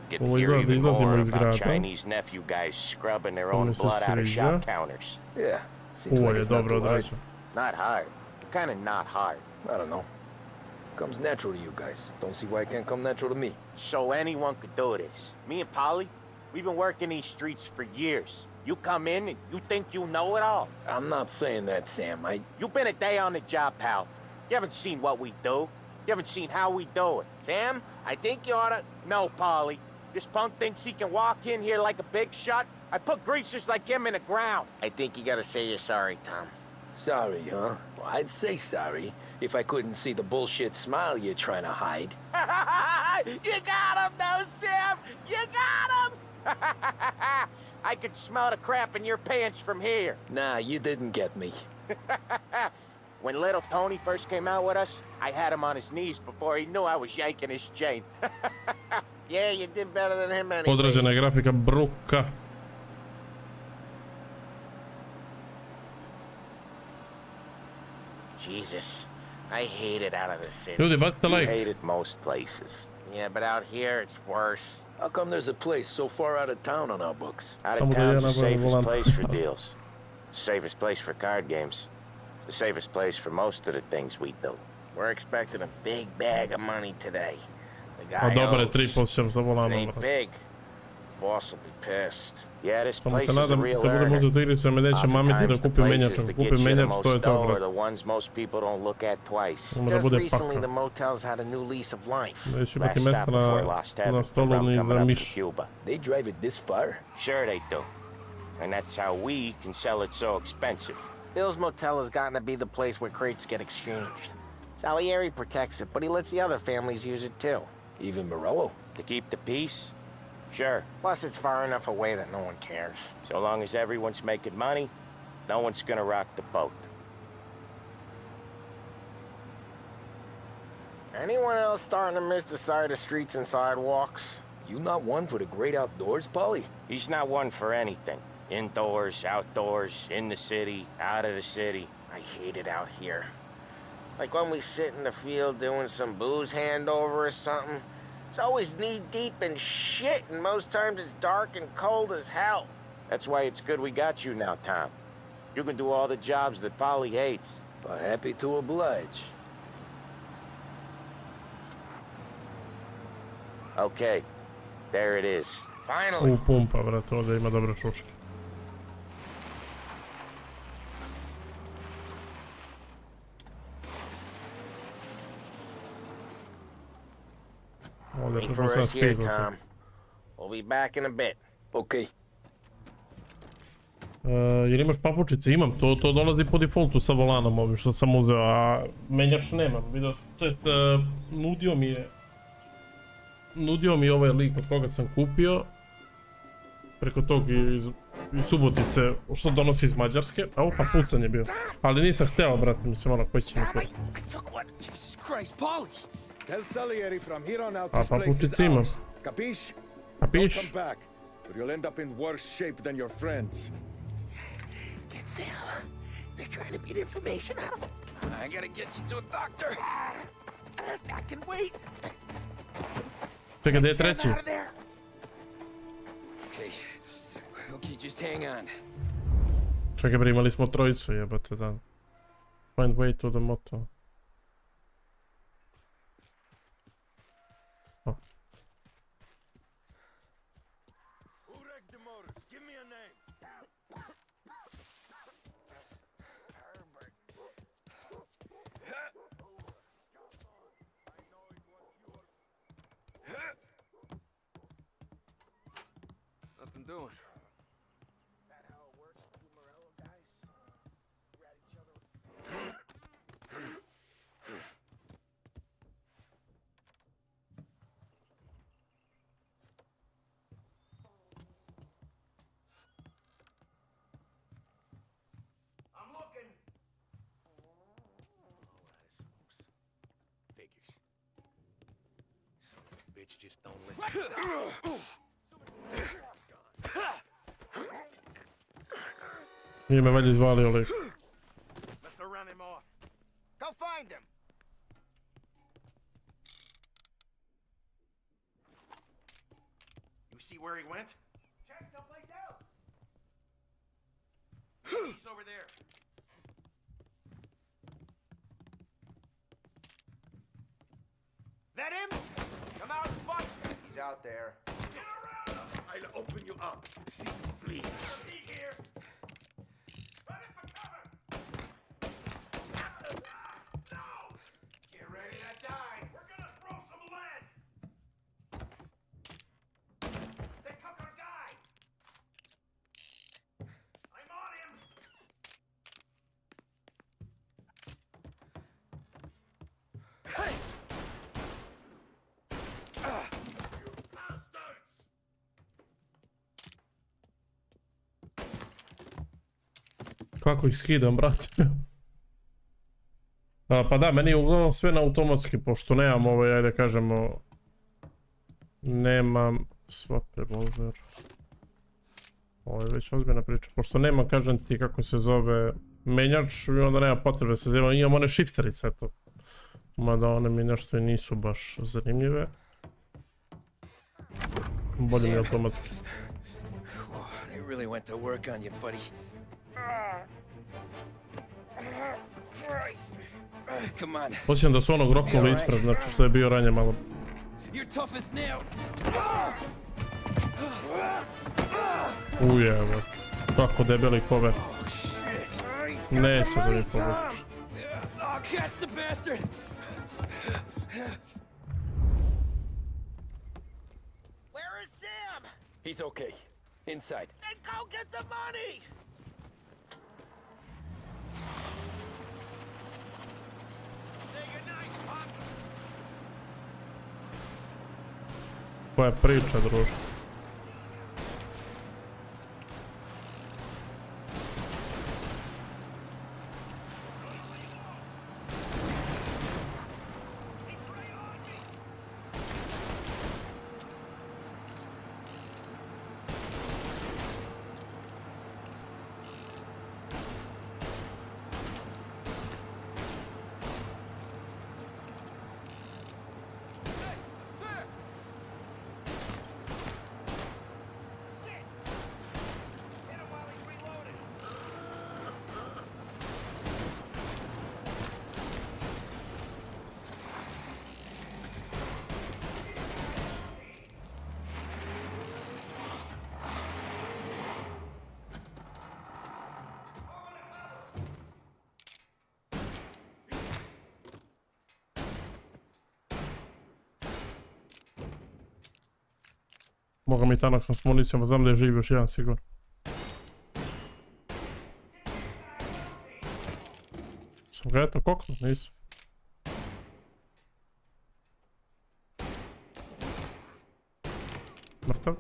Get to hear even more about Chinese nephew guys scrubbing their own blood out of shop counters.
Yeah, seems like it's not too hard.
Not hard. Kinda not hard.
I don't know. Comes natural to you guys. Don't see why it can't come natural to me.
So anyone could do this. Me and Polly, we've been working these streets for years. You come in and you think you know it all.
I'm not saying that, Sam.
You've been a day on the job, pal. You haven't seen what we do. You haven't seen how we do it.
Sam, I think you oughta...
No, Polly. This punk thinks he can walk in here like a big shot. I put greasers like him in the ground.
I think you gotta say you're sorry, Tom.
Sorry, huh? Well, I'd say sorry if I couldn't see the bullshit smile you're trying to hide.
You got him, though, Sam! You got him! I could smell the crap in your pants from here.
Nah, you didn't get me.
When little Tony first came out with us, I had him on his knees before he knew I was yanking his chain.
Yeah, you did better than him anyway.
Odrađena je grafika bruka.
Jesus.
I hate it out of the city.
Ljudi, bacite
You
like.
hate it most places. Yeah, but out here it's worse.
How come there's a place so far out of town on our books?
Out
Samo
of
da ja
town's the
napravim
safest
volan.
place for deals. Safest place for card games. The safest place for most of the things we do. We're expecting a big bag of money today. The
A
guy
dobar je
owes.
3% za
If it
volanom.
ain't big, boss will be pissed. Yeah, this
Samo
place
se
is a
nadam
real
da bude
earner.
možda to igrica me neće mamiti da
Oftentimes the
kupi menjač.
places
Ako
that
kupi
get you the
menjač, to je
most
to,
dough are
bro.
the ones most people don't look at twice.
Samo da
Just
bude
recently
paka.
the motels had a new lease of life.
Neće
Last
imati
stop
mesta
before Lost
na
Heaven,
stolu
from
ni
coming
za
up from
miš.
Cuba.
They drive it this far?
Sure they do. And that's how we can sell it so expensive. Bill's Motel has gotten to be the place where crates get exchanged. Salieri protects it, but he lets the other families use it too.
Even Morello?
To keep the peace? Sure. Plus it's far enough away that no one cares. So long as everyone's making money, no one's gonna rock the boat. Anyone else starting to miss the sight of streets and sidewalks?
You not one for the great outdoors, Polly?
He's not one for anything. Indoors, outdoors, in the city, out of the city. I hate it out here. Like when we sit in the field doing some booze handover or something. It's always knee-deep in shit, and most times it's dark and cold as hell. That's why it's good we got you now, Tom. You can do all the jobs that Polly hates.
Happy to oblige.
Okay, there it is. Finally.
Pumpa, brate, ovdje ima dobre šuške. Ovdje
Wait
je
for
sam
us here,
spizao
Tom.
se.
We'll be back in a bit.
Okay.
Jer imaš papučice? Imam, to dolazi po defaultu sa volanom ovim što sam uzeo, a menjač nemam. Vidio, to jest, nudio mi ovaj lik od koga sam kupio, preko tog iz Subotice, što donosi iz Mađarske, a opa pucan je bio. Ali nisam hteo, brate, mislim ono, koji će mi kupiti.
Tell Salieri from here on out
A
this place is
papučice imam.
ours. Capiche?
Capiche?
Don't come back, or you'll end up in worse shape than your friends.
Get Sam. They're trying to beat information out of him. I gotta get you to a doctor. I can wait.
Čekaj, gdje je treći?
Out of there. Okay, just hang on.
Čekaj, bre, imali smo trojicu, jebate, da. Find way to the moto.
Nothing doing.
Bitch just don't let.
Nije me valjda izvalio lik.
Must have run him off. Go find him. You see where he went? Check someplace else. He's over there. That him? Come out and fight.
He's out there.
Get around him. I'll open you up. See you bleed. Be here. Ready for cover. No. Get ready to die. We're gonna throw some lead. They took our guy. I'm on him. Hey.
Kako ih skidam, brate? Pa da, meni je uglavnom sve na automatski, pošto nemam ovaj, ajde kažemo... Nemam... Swap revolver... Ovo je već ozbiljna priča, pošto nemam, kažem ti, kako se zove... Menjač, i onda nema potrebe se zove, imam one shifterice, eto. Mada one mi nešto i nisu baš zanimljive. Bolje mi automatski.
They really went to work on you, buddy. Come on.
Osjećam da su onog roknuli ispred, znači što je bio ranije malo.
You're tough as nails.
Ujeve, kako debeli kove. Neće da mi povučeš.
Oh, catch the bastard!
Where is Sam?
He's okay. Inside.
Then go get the money! Say goodnight, Pop.
Koja je priča, druže? Mogu mi tanak sam s municijom, znam da je živ još jedan sigurno. Sam ga eto koknu, nisam. Mrtav.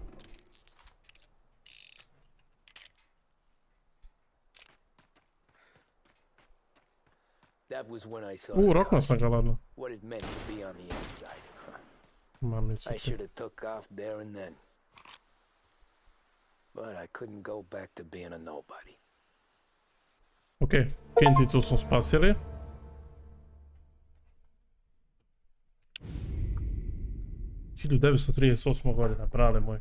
Roknuo sam ga ladno.
What it meant to be on the inside.
Mami
I
su
should have took off there and then. But I couldn't go back to being a nobody.
Ok, Kinticu smo spasili. Hiljadu 938 godina, brale moj.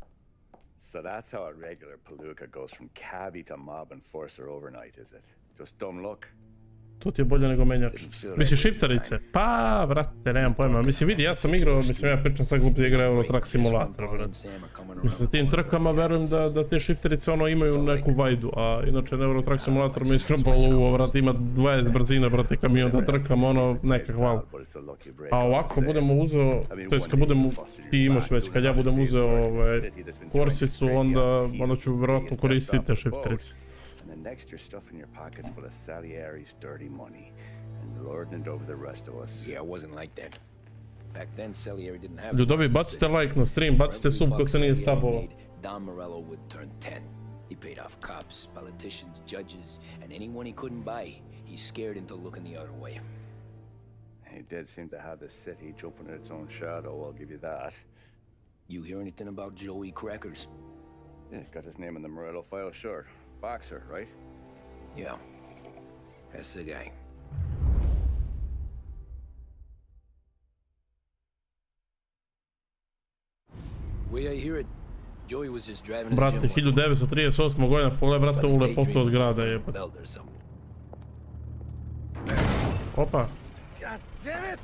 So that's how a regular palooka goes from cabbie to mob enforcer overnight, is it? Just dumb luck?
To ti je bolje nego menjač. Misliš shiftarice? Pa, brate, nemam pojma. Mislim, vidi, ja sam igrao, ja pričam sad glupi igra Euro Truck Simulator, brate. Mislim, sa tim trkama verujem da te shiftarice imaju neku vajdu, a inače na Euro Truck Simulator mi iskreno bolu, brate, ima 20 brzine, brate, kamion da trkam, neka hvala. A ovako budemo uzeo, to jest kad budemo, ti imaš već, kad ja budem uzeo korsicu, onda ću vjerojatno koristiti te shiftarice.
And then next you're stuffing your pockets full of Salieri's dirty money and lording it over the rest of us.
Yeah, it wasn't like that. Back then, Salieri didn't have...
Ljudovi, bacite like na stream, bacite sub ko se nije sabovao.
Don Morello would turn 10. He paid off cops, politicians, judges, and anyone he couldn't buy, he scared into looking the other way.
He did seem to have the city jumping in its own shadow, I'll give you that.
You hear anything about Joey Crackers?
Yeah, got his name in the Morello file, sure. Boxer, right?
Yeah, that's the guy. Way I hear it, Joey was just driving.
Brate, 1938 godina, pogledaj brate ovu lepotu od grada jebate. Opa.
God damn it!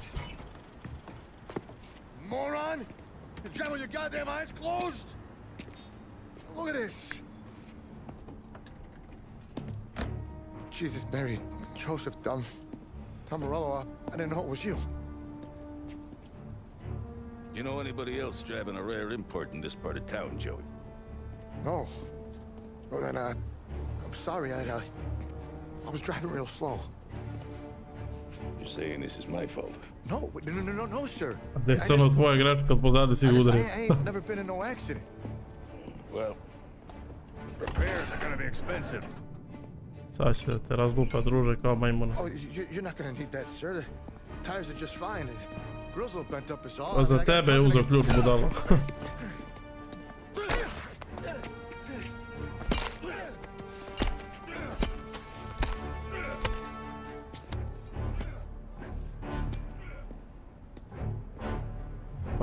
Moron! You're driving with your goddamn eyes closed? Look at this! Jesus, Mary, Joseph, Tom Morello, I didn't know it was you.
You know anybody else driving a rare import in this part of town, Joey?
No. Well, then, I'm sorry, I was driving real slow.
You're saying this is my fault?
No, sir.
Gdje se ono tvoja greška od pozadi si udari?
I ain't never been in no accident.
Well, repairs are gonna be expensive.
Sad će te razlupa, druže, kao majmuna.
Oh, you're not gonna need that, sir. The tires are just fine. The grill's a little bent up is all.
A za tebe je uzeo ključ, budala.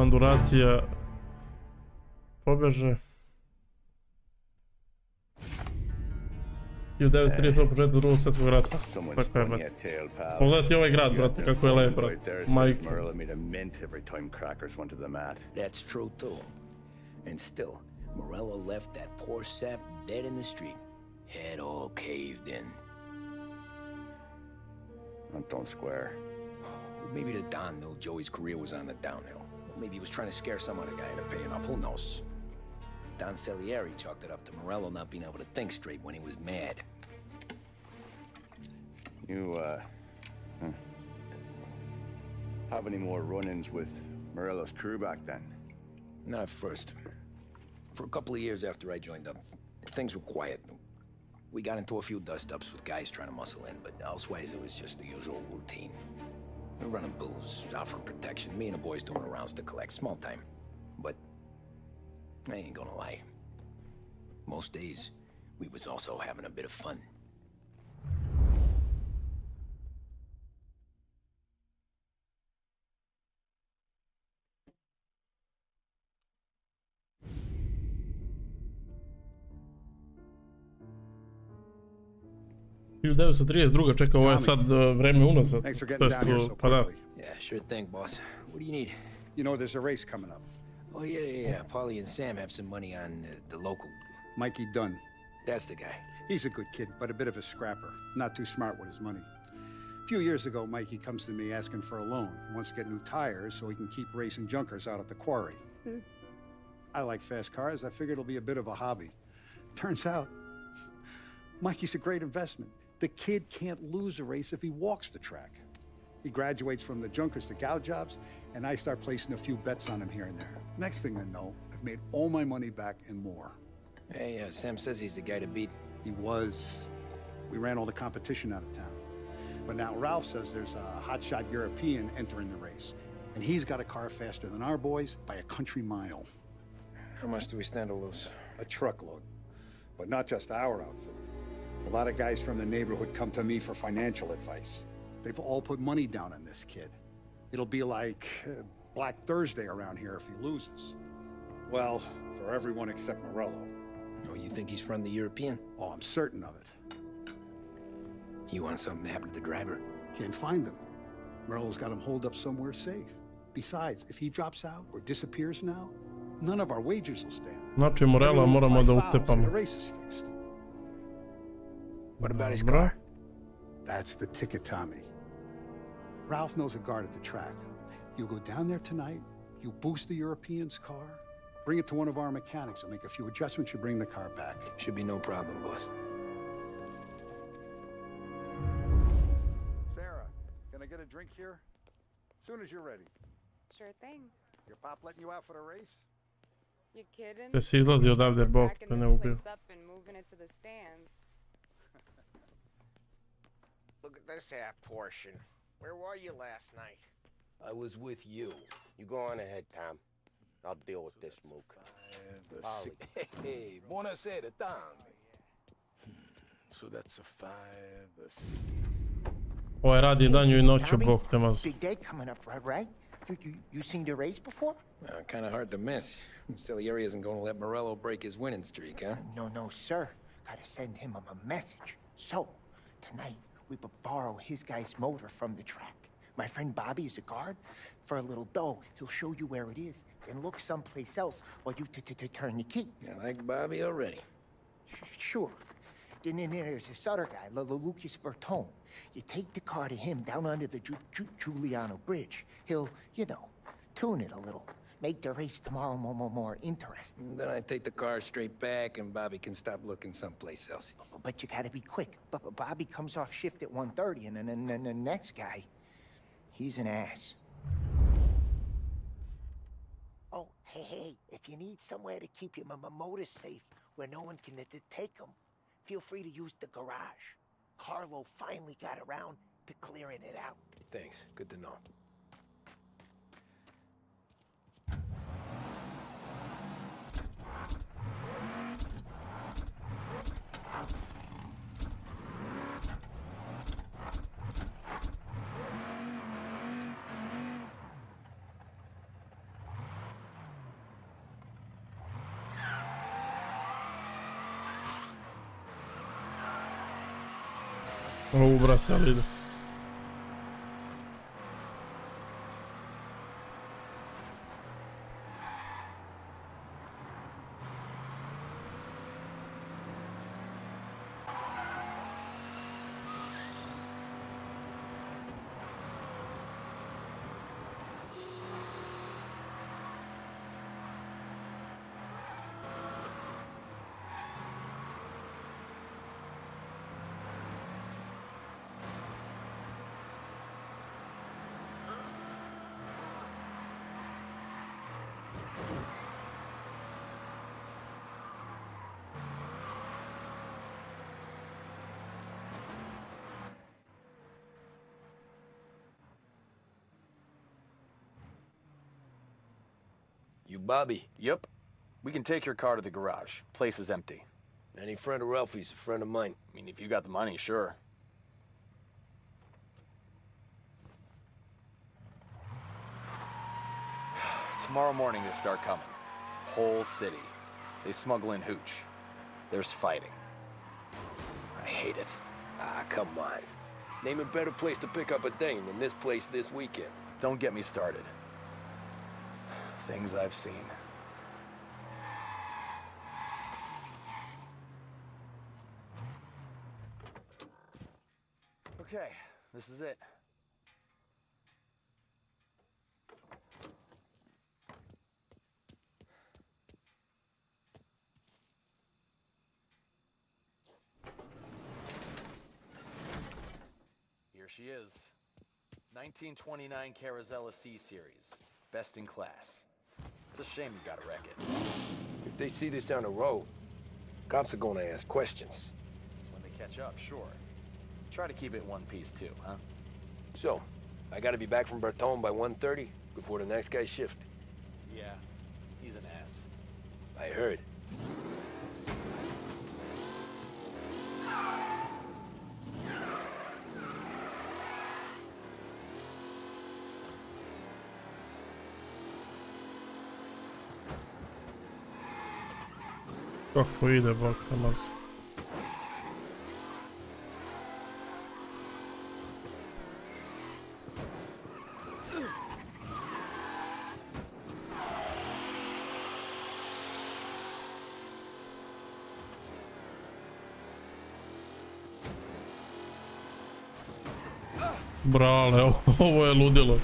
Panduracija pobeže. 1930 početak drugog svjetskog rata. Tako je, brate. Pogledajte ovaj grad, brate, kako je lep, brate. Majke.
That's true too. And still, Morello left that poor sap dead in the street. Head all caved in.
Don't square.
Maybe the Don knew Joey's career was on the downhill. Maybe he was trying to scare some other guy into paying up, who knows? Don Salieri chalked it up to Morello not being able to think straight when he was mad.
You, have any more run-ins with Morello's crew back then?
Not at first. For a couple of years after I joined up, things were quiet. We got into a few dust-ups with guys trying to muscle in, but elsewise it was just the usual routine. We're running booze, offering protection, me and the boys doing rounds to collect, small time. But I ain't gonna lie. Most days, we was also having a bit of fun.
Čekaj, ovo je sad vreme unazad.
Thanks for getting down here so
Pa da.
quickly.
Yeah, sure thing, boss. What do you need?
You know, there's a race coming up.
Oh, yeah. Paulie and Sam have some money on the local.
Mikey Dunn.
That's the guy.
He's a good kid, but a bit of a scrapper. Not too smart with his money. A few years ago, Mikey comes to me asking for a loan. He wants to get new tires so he can keep racing junkers out at the quarry. I like fast cars. I figured it'll be a bit of a hobby. Turns out, Mikey's a great investment. The kid can't lose a race if he walks the track. He graduates from the junkers to gal jobs, and I start placing a few bets on him here and there. Next thing I know, I've made all my money back and more.
Hey, Sam says he's the guy to beat.
He was. We ran all the competition out of town. But now Ralph says there's a hotshot European entering the race, and he's got a car faster than our boys by a country mile.
How much do we stand to lose?
A truckload. But not just our outfit. A lot of guys from the neighborhood come to me for financial advice. They've all put money down on this kid. It'll be like Black Thursday around here if he loses. Well, for everyone except Morello.
Oh, you think he's from the European?
Oh, I'm certain of it.
You want something to happen to the driver?
Can't find him. Morello's got him holed up somewhere safe. Besides, if he drops out or disappears now, none of our wagers will stand.
Znači, Morela moramo da utepamo.
The race is fixed.
What about his car?
That's the ticket, Tommy. Ralph knows a guard at the track. You go down there tonight, you boost the European's car, bring it to one of our mechanics, and make a few adjustments, you bring the car back.
Should be no problem, boss.
Sarah, can I get a drink here? Soon as you're ready.
Sure thing.
Your pop letting you out for the race?
You kidding?
Da se izlazi odavde, Bog te ne ubio.
Look at this half portion. Where were you last night?
I was with you.
You go on ahead, Tom. I'll deal with this mook.
Hey, buonasera, Tom. So that's a 5, a 6.
Ovo radi danju i noću, Bog te maz.
Big day coming up, right? You seen the race before?
Kind of hard to miss. Salieri isn't going to let Morello break his winning streak, huh?
No, sir. Gotta send him a message. So, tonight, we borrow his guy's motor from the track. My friend Bobby is a guard. For a little dough, he'll show you where it is, then look someplace else while you turn the key.
I like Bobby already.
Sure. Then there's this other guy, Lucas Bertone. You take the car to him down under the Giuliano Bridge. He'll, tune it a little. Make the race tomorrow more interesting.
Then I take the car straight back and Bobby can stop looking someplace else.
But you gotta be quick. Bobby comes off shift at 1:30 and then the next guy, he's an ass. Oh, hey, if you need somewhere to keep your motor safe where no one can take them, feel free to use the garage. Carlo finally got around to clearing it out.
Thanks, good to know.
Ovo, brate, ali ide.
You Bobby?
Yep. We can take your car to the garage. Place is empty.
Any friend of Ralphie's, a friend of mine.
I mean, if you got the money, sure. Tomorrow morning they start coming. Whole city. They smuggle in hooch. There's fighting. I hate it.
Ah, come on. Name a better place to pick up a dame than this place this weekend.
Don't get me started. Things I've seen. Okay, this is it. Here she is. 1929 Carazella C Series. Best in class. It's a shame you gotta wreck it.
If they see this on the road, cops are gonna ask questions.
When they catch up, sure. Try to keep it one piece too, huh?
So, I gotta be back from Bertone by 1:30 before the next guy shift.
Yeah, he's an ass.
I heard.
Kako ide Balkan? Brale, ovo je ludilo.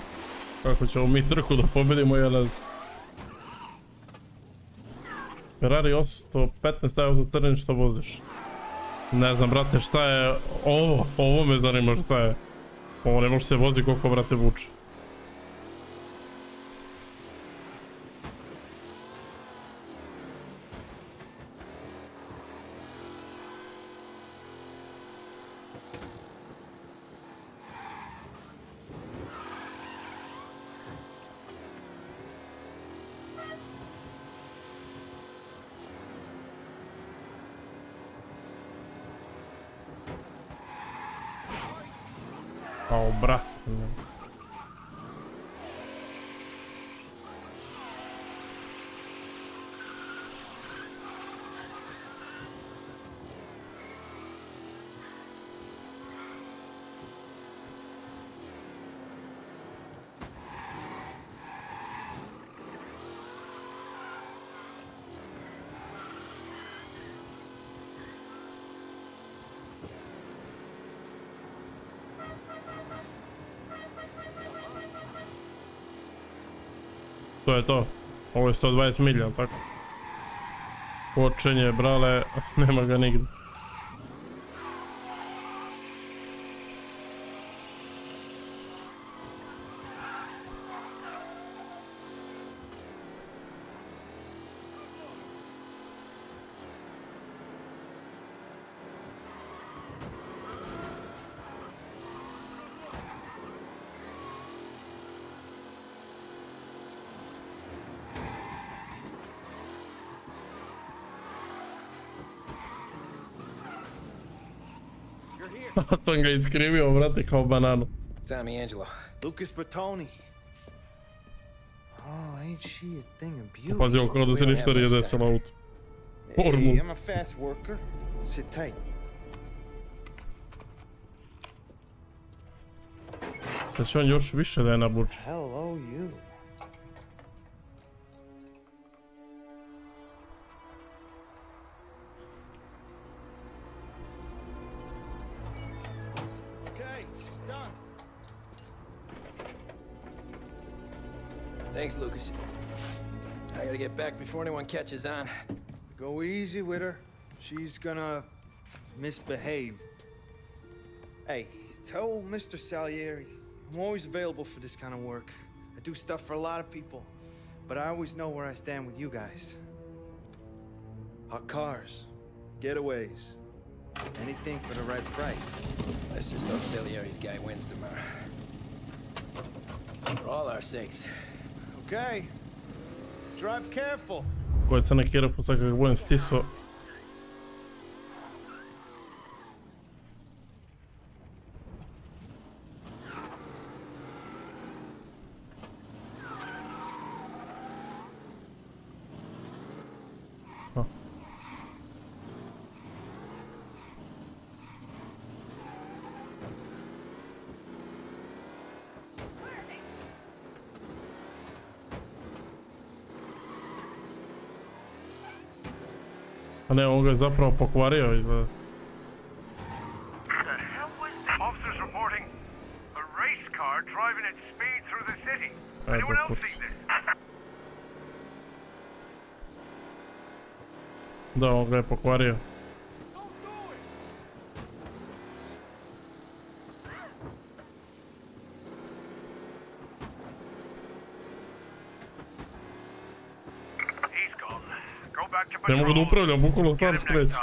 Kako ćemo mi trku da pobedimo, ja ne znam. Ferrari 815 staje u teren, što voziš? Ne znam, brate, šta je ovo? Ovo me zanima šta je. Ovo ne može se vozi koliko, brate, vuče. Ao, brate. To je to. Ovo je 120 milija, tako? Počinje, brale, nema ga nigdje. Sam ga iskrivio, brate, kao bananu.
Tommy Angelo.
Lucas Bertoni. Oh, ain't she a thing of beauty?
Pazi, ovo kao da se ništa nije desilo auto.
Hey, I'm a fast worker. Sit tight.
Sad će on još više da je nabuči.
Hello, you.
Okay, she's done.
Thanks, Lucas. I gotta get back before anyone catches on.
Go easy with her. She's gonna misbehave. Hey, tell Mr. Salieri I'm always available for this kind of work. I do stuff for a lot of people, but I always know where I stand with you guys. Hot cars, getaways, anything for the right price.
Let's just hope Salieri's guy wins tomorrow. For all our sakes.
Okay. Drive careful.
Koje crne kjere po sad kako budem stiso. A ne, on ga je zapravo pokvario izgleda.
The hell was that? Officers reporting a race car driving at speed through the city. Anyone else see this?
Da, on ga je pokvario. Ne mogu da upravljam, bukvalno sam skreću.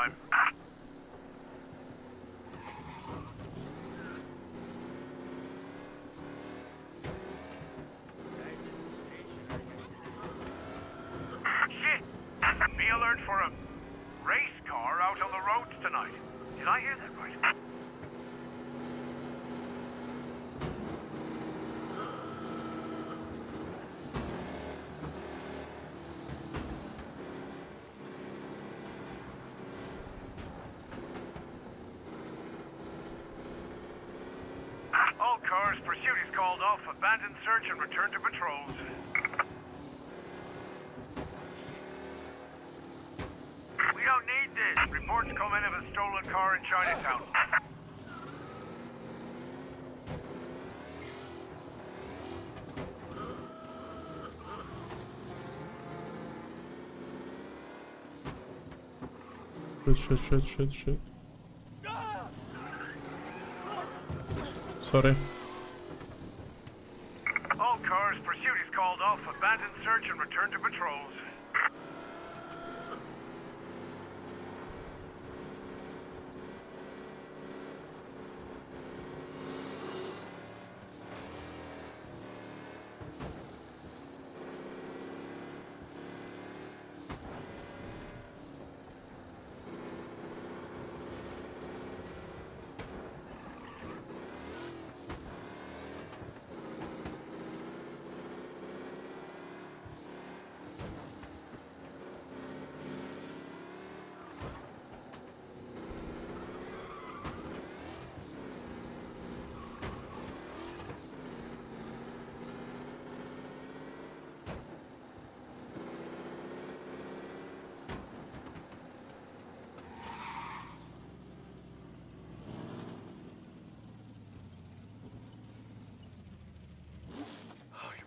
Shit! Be alert for a race car out on the roads tonight. Did I hear that right? All cars, pursuit is called off. Abandon search and return to patrols. We don't need this. Reports come in of a stolen car in Chinatown.
Shit. Sorry.
All cars, pursuit is called off. Abandon search and return to patrols.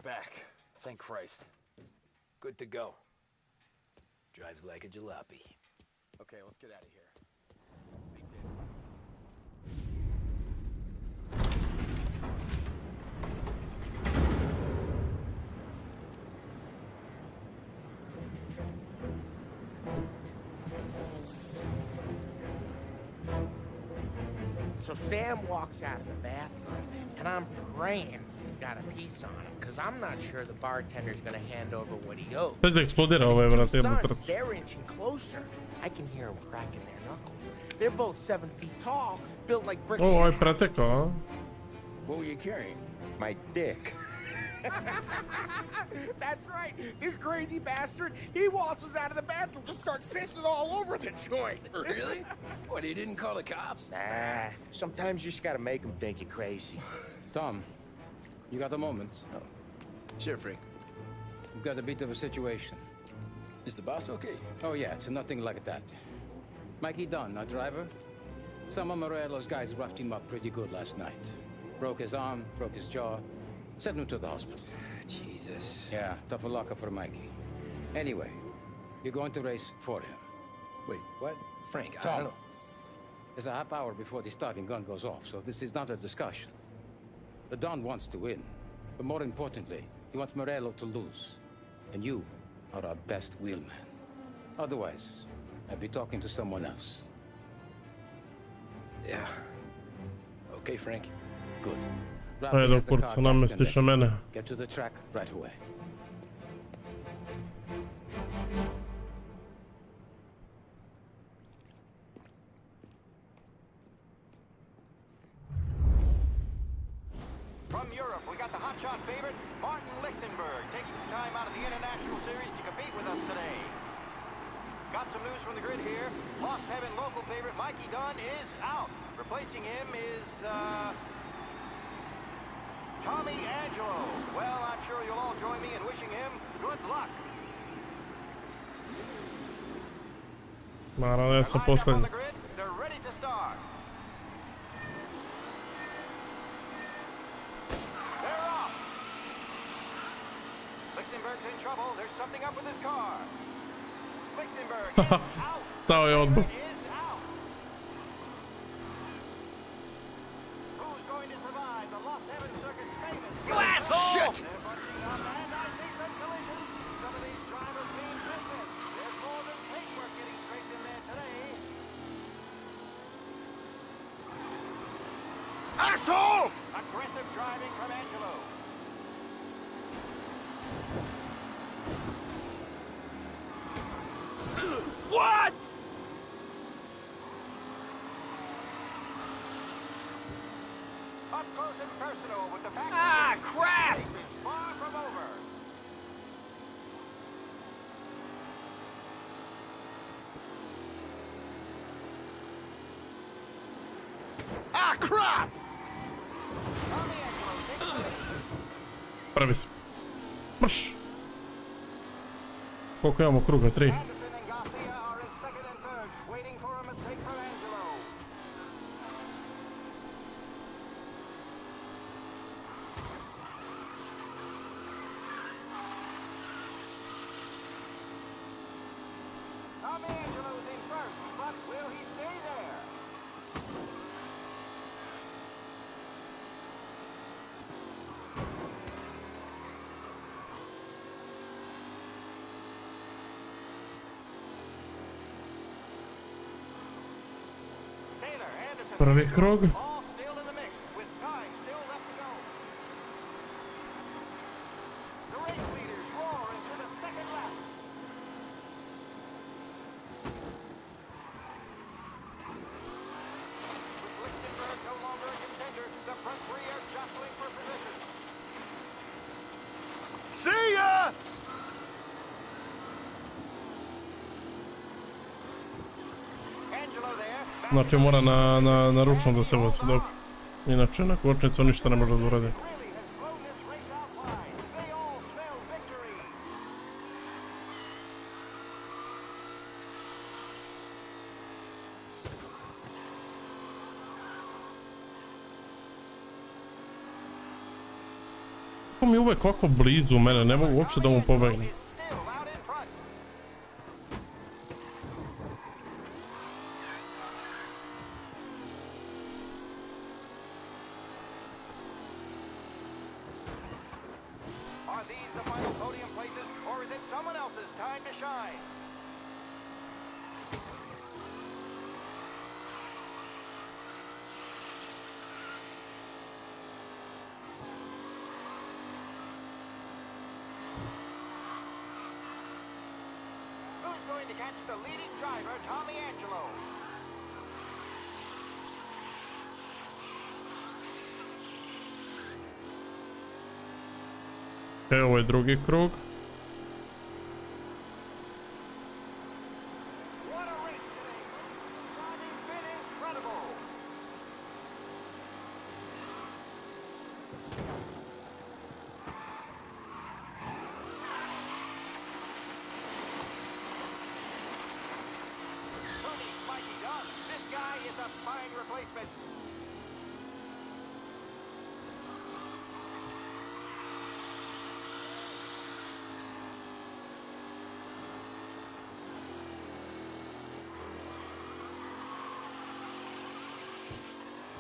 Back. Thank Christ. Good to go. Drives like a jalopy. Okay, let's get out of here.
So Sam walks out of the bathroom, and I'm praying he's got a piece on him, because I'm not sure the bartender's gonna hand over what he owes.
Bez da eksplodira ovaj, brate, jednu
Sons,
trcu.
they're inching closer. I can hear them cracking their knuckles. They're both 7 feet tall, built like brick
O, ovaj
shit
pretekao, a?
What were you carrying?
My dick.
That's right. This crazy bastard, he waltzes out of the bathroom, just starts pissing all over the joint.
Really? What, you didn't call the cops?
Nah, sometimes you just gotta make them think you're crazy.
Tom, You got a moment?
Oh. Sure, Frank.
We've got a bit of a situation.
Is the boss okay?
Oh yeah, it's nothing like that. Mikey Dunn, our driver. Some of Morello's guys roughed him up pretty good last night. Broke his arm, broke his jaw, sent him to the hospital.
Jesus.
Yeah, tough luck for Mikey. Anyway, you're going to race for him.
Wait, what? Frank, I
Tom,
don't know.
there's a half hour before the starting gun goes off, so this is not a discussion. The Don wants to win, but more importantly, he wants Morello to lose. And you are our best wheelman. Otherwise, I'd be talking to someone else.
Yeah. Okay, Frank.
Good.
Ajde, kurca, namestiš na mene.
Get to the track right away.
From Europe, we got the hotshot favorite, Martin Lichtenberg, taking some time out of the International Series to compete with us today. Got some news from the grid here. Lost Heaven local favorite Mikey Dunn is out. Replacing him is, Tommy Angelo. Well, I'm sure you'll all join me in wishing him good luck.
Naravno, ja sam posljednji.
They're ready to start. They're off. Lichtenberg's in trouble. There's something up with his car. Lichtenberg is out.
Dao je odbor.
Is out. Who's going to survive the Lost Heaven Circuit's famous?
You asshole!
Shit! They're bunching up and I see some collisions. Some of these drivers mean business. There's more than paintwork getting scraped in there today.
Asshole!
Aggressive driving from Angelo.
What?
Up close and personal with the back.
Ah, crap!
Race is far from over.
Ah, crap!
Prvi smo. Mrš! Koliko imamo kruga? 3.
Tommy Angelo's in first, but will he stay there? Taylor, Anderson,
Prvi krug.
all still in the mix, with time still left to go. The race leaders roar into the second lap. With Lichtenberg no longer a contender, the front three are jostling for position.
See ya!
Angelo there.
Znači mora na ručnom da se vozi, dok inače na kočnicu ništa ne može da uradi. Kako mi je uvek ovako blizu mene, ne mogu uopće da mu pobegnem.
Are these the final podium places, or is it someone else's time to shine? Who's going to catch the leading driver, Tommy Angelo?
Evo ovo je drugi krug.
is a fine replacement.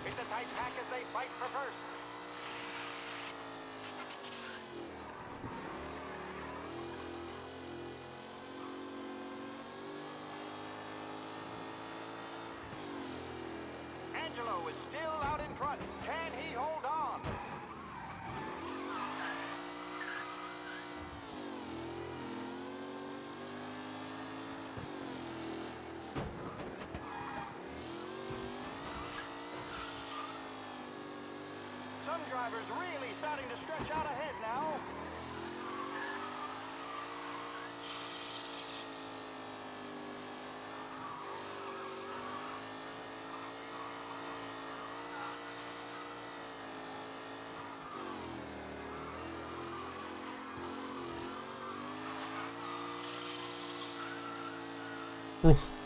It's a tight pack as they fight for first. Angelo is still out in front. Can he hold on? Some drivers really starting to stretch out ahead now.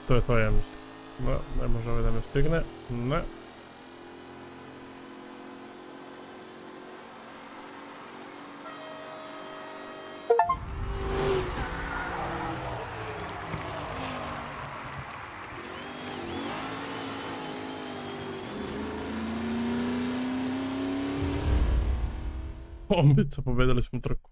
To je to, ja mislim. No, ne može ovaj da me stigne. Ne. Bombica, pobedili smo trku.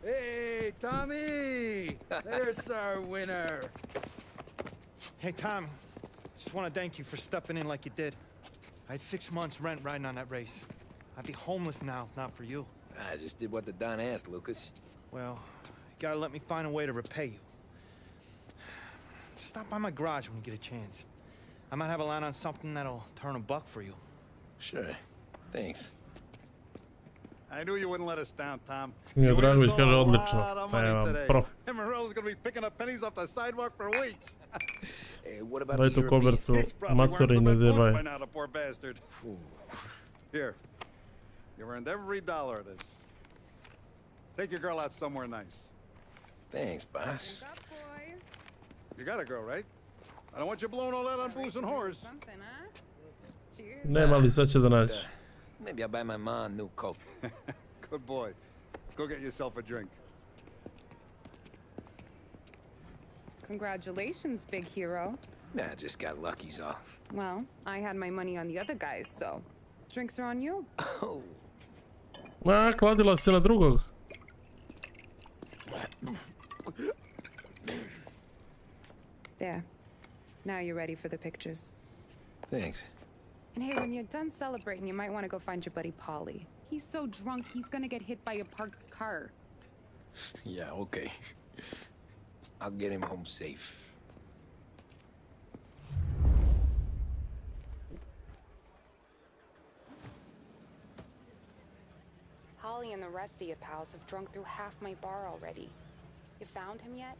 Hey, Tommy! There's our winner. Hey, Tom. Just want to thank you for stepping in like you did. I had 6 months rent riding on that race. I'd be homeless now if not for you.
I just did what the Don asked, Lucas.
Well, you gotta let me find a way to repay you. Stop by my garage when you get a chance. I might have a line on something that'll turn a buck for you.
Sure. Thanks.
I knew you wouldn't let us down, Tom.
Mi je Dragović kaže odlično. Prof.
Amarillo's gonna be picking up pennies off the sidewalk for weeks.
Hey, what about
Daj
the
tu
European?
kobertu, matori ne zjebaj.
By now, the poor bastard. Here. You earned every dollar of this. Take your girl out somewhere nice.
Thanks, boss.
You got a girl, right? I don't want you blowing all that on booze and whores.
Nema li, sad će da naći.
Maybe I'll buy my mom a new coat.
Good boy. Go get yourself a drink.
Congratulations, big hero.
Nah, I just got lucky's off.
Well, I had my money on the other guys, so drinks are on you.
Oh.
A, kladila se na drugog.
There. Now you're ready for the pictures.
Thanks.
And hey, when you're done celebrating, you might want to go find your buddy Polly. He's so drunk, he's gonna get hit by a parked car.
Yeah, okay. I'll get him home safe.
Holly and the rest of you pals have drunk through half my bar already. You found him yet?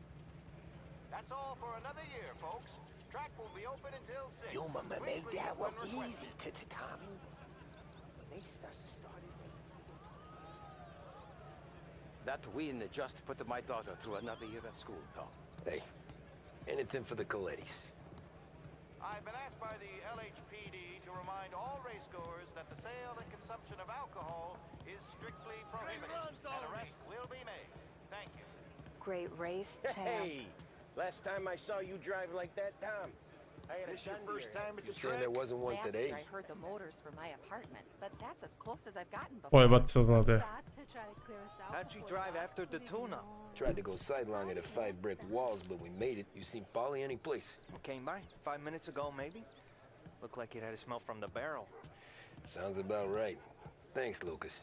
That's all for another year, folks. Track will be open until 6.
You mama made that look easy to Tommy. When they start to start it.
That win just put my daughter through another year at school, Tom.
Hey, anything for the Colettis.
I've been asked by the LHPD to remind all racegoers that the sale and consumption of alcohol is strictly prohibited. An arrest will be made. Thank you.
Great race, champ.
Hey! Last time I saw you drive like that, Tom, I had
This your first time at the
Saying
track?
there wasn't one
Last
today?
year I heard the motors for my apartment, but that's as close as I've gotten before.
Pojebati se znate.
How'd you drive after the tuna?
Tried to go sidelong at 5 brick walls, but we made it. You seen Polly any place?
Came by 5 minutes ago, maybe. Looked like it had a smell from the barrel.
Sounds about right. Thanks, Lucas.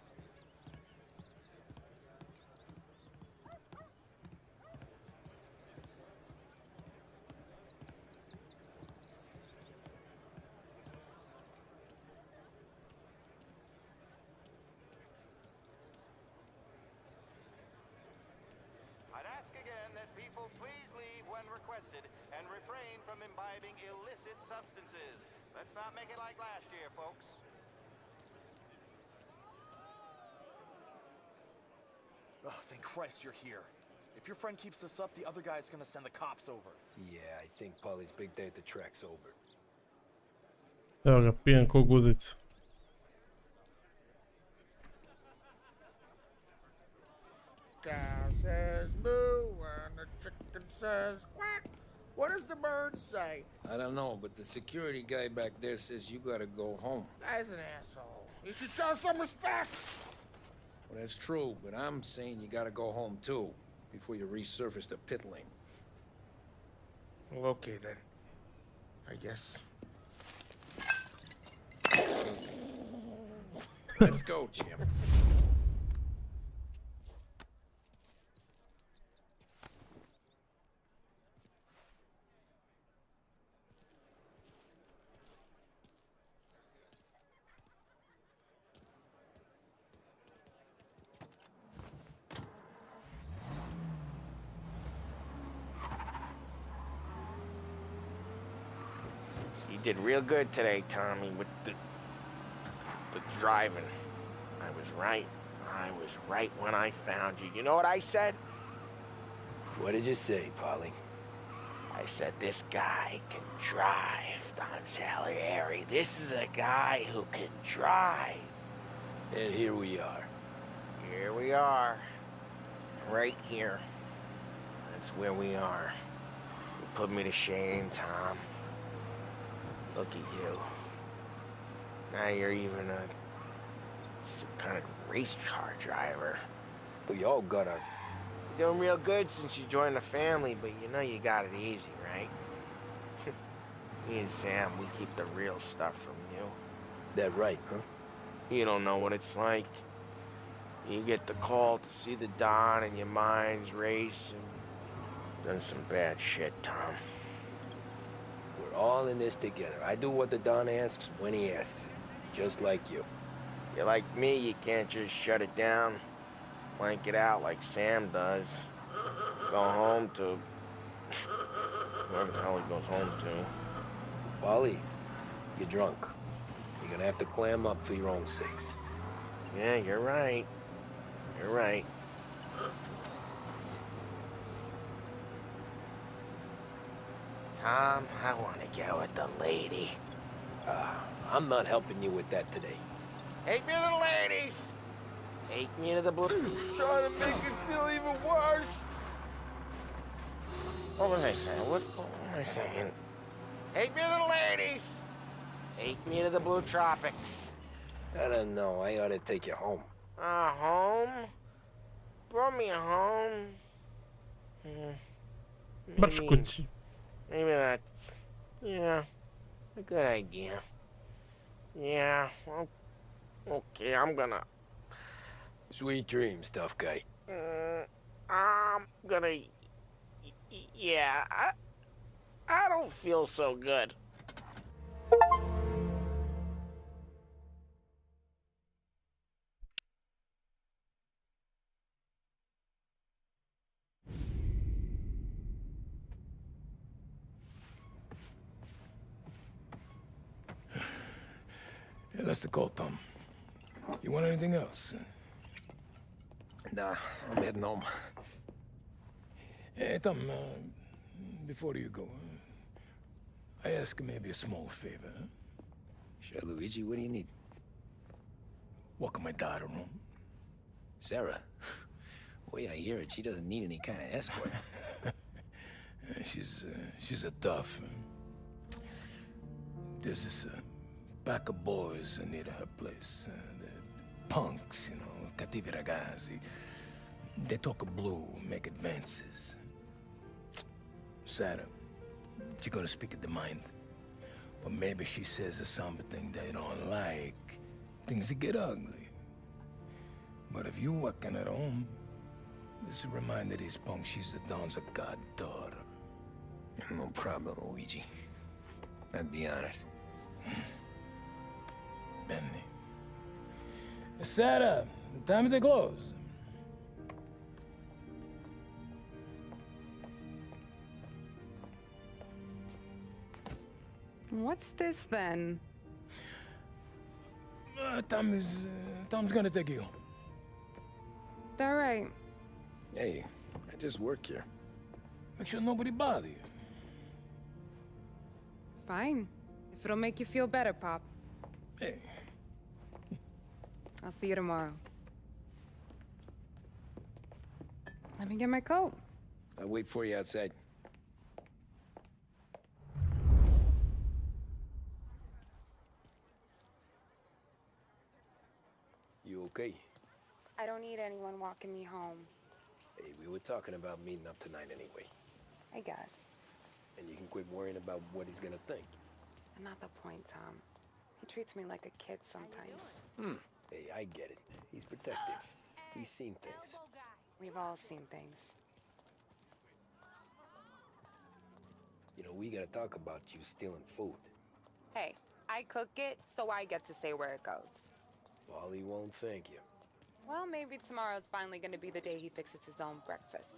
I'd ask again that people please leave when requested and refrain from imbibing illicit substances. Let's not make it like last year, folks.
Oh, thank Christ you're here.
If your friend keeps this up, the other guy's gonna send the cops over.
Yeah, I think Polly's big day at the track's over.
Evo ga, pijem ko guzica.
Cow says moo and the chicken says quack. What does the bird say?
I don't know, but the security guy back there says you gotta go home.
Guy's an asshole. You should show some respect.
Well, that's true, but I'm saying you gotta go home too, before you resurface the pit lane.
Well, okay then. I guess.
Let's go, Jim.
You did real good today, Tommy, with the driving. I was right. I was right when I found you. You know what I said?
What did you say, Polly?
I said this guy can drive, Don Salieri. This is a guy who can drive.
And here we are.
Here we are. Right here. That's where we are. You put me to shame, Tom. Look at you. Now you're even some kind of race car driver.
We all got our...
You're doing real good since you joined the family, but you know you got it easy, right? Me and Sam, we keep the real stuff from you.
That right, huh?
You don't know what it's like. You get the call to see the Don and your mind's racing. Done some bad shit, Tom.
We're all in this together. I do what the Don asks when he asks it. Just like you.
You're like me, you can't just shut it down. Blank it out like Sam does. Go home to... whoever the hell he goes home to.
Polly, you're drunk. You're gonna have to clam up for your own sakes.
Yeah, you're right. You're right. Tom, I want to go with the lady.
I'm not helping you with that today.
Take me to the ladies! Take me to the blue... Trying to make it feel even worse! What was I saying? What was I saying? Take me to the ladies! Take me to the blue tropics.
I don't know. I ought to take you home.
Home? Brought me home? Maybe that's... yeah, a good idea. Yeah, well, okay, I'm gonna...
Sweet dreams, tough guy.
I'm gonna... yeah, I don't feel so good.
Yeah, that's the call, Tom. You want anything else?
Nah, I'm heading home.
Hey, Tom, before you go, I ask maybe a small favor. Huh?
Sure, Luigi, what do you need?
Walk my daughter home.
Sarah? The way I hear it, she doesn't need any kind of escort.
She's a tough. There's this pack of boys near her place. The punks, you know, cattivi ragazzi. They talk blue, make advances. Sarah, she's gonna speak at the mind. But maybe she says something they don't like. Things get ugly. But if you walking at home, this reminder these punks she's the Don's a goddaughter.
No problem, Luigi. I'd be on it.
Benny. Sarah, time to close.
What's this then?
Tom's gonna take you.
All right.
Hey, I just work here.
Make sure nobody bother you.
Fine. If it'll make you feel better, Pop.
Hey.
I'll see you tomorrow. Let me get my coat.
I'll wait for you outside. You okay?
I don't need anyone walking me home.
Hey, we were talking about meeting up tonight anyway.
I guess.
And you can quit worrying about what he's gonna think.
Not the point, Tom. He treats me like a kid sometimes.
Hey, I get it. He's protective. He's seen things.
We've all seen things.
You know, we gotta talk about you stealing food.
Hey, I cook it, so I get to say where it goes.
Wally won't thank you.
Well, maybe tomorrow's finally gonna be the day he fixes his own breakfast.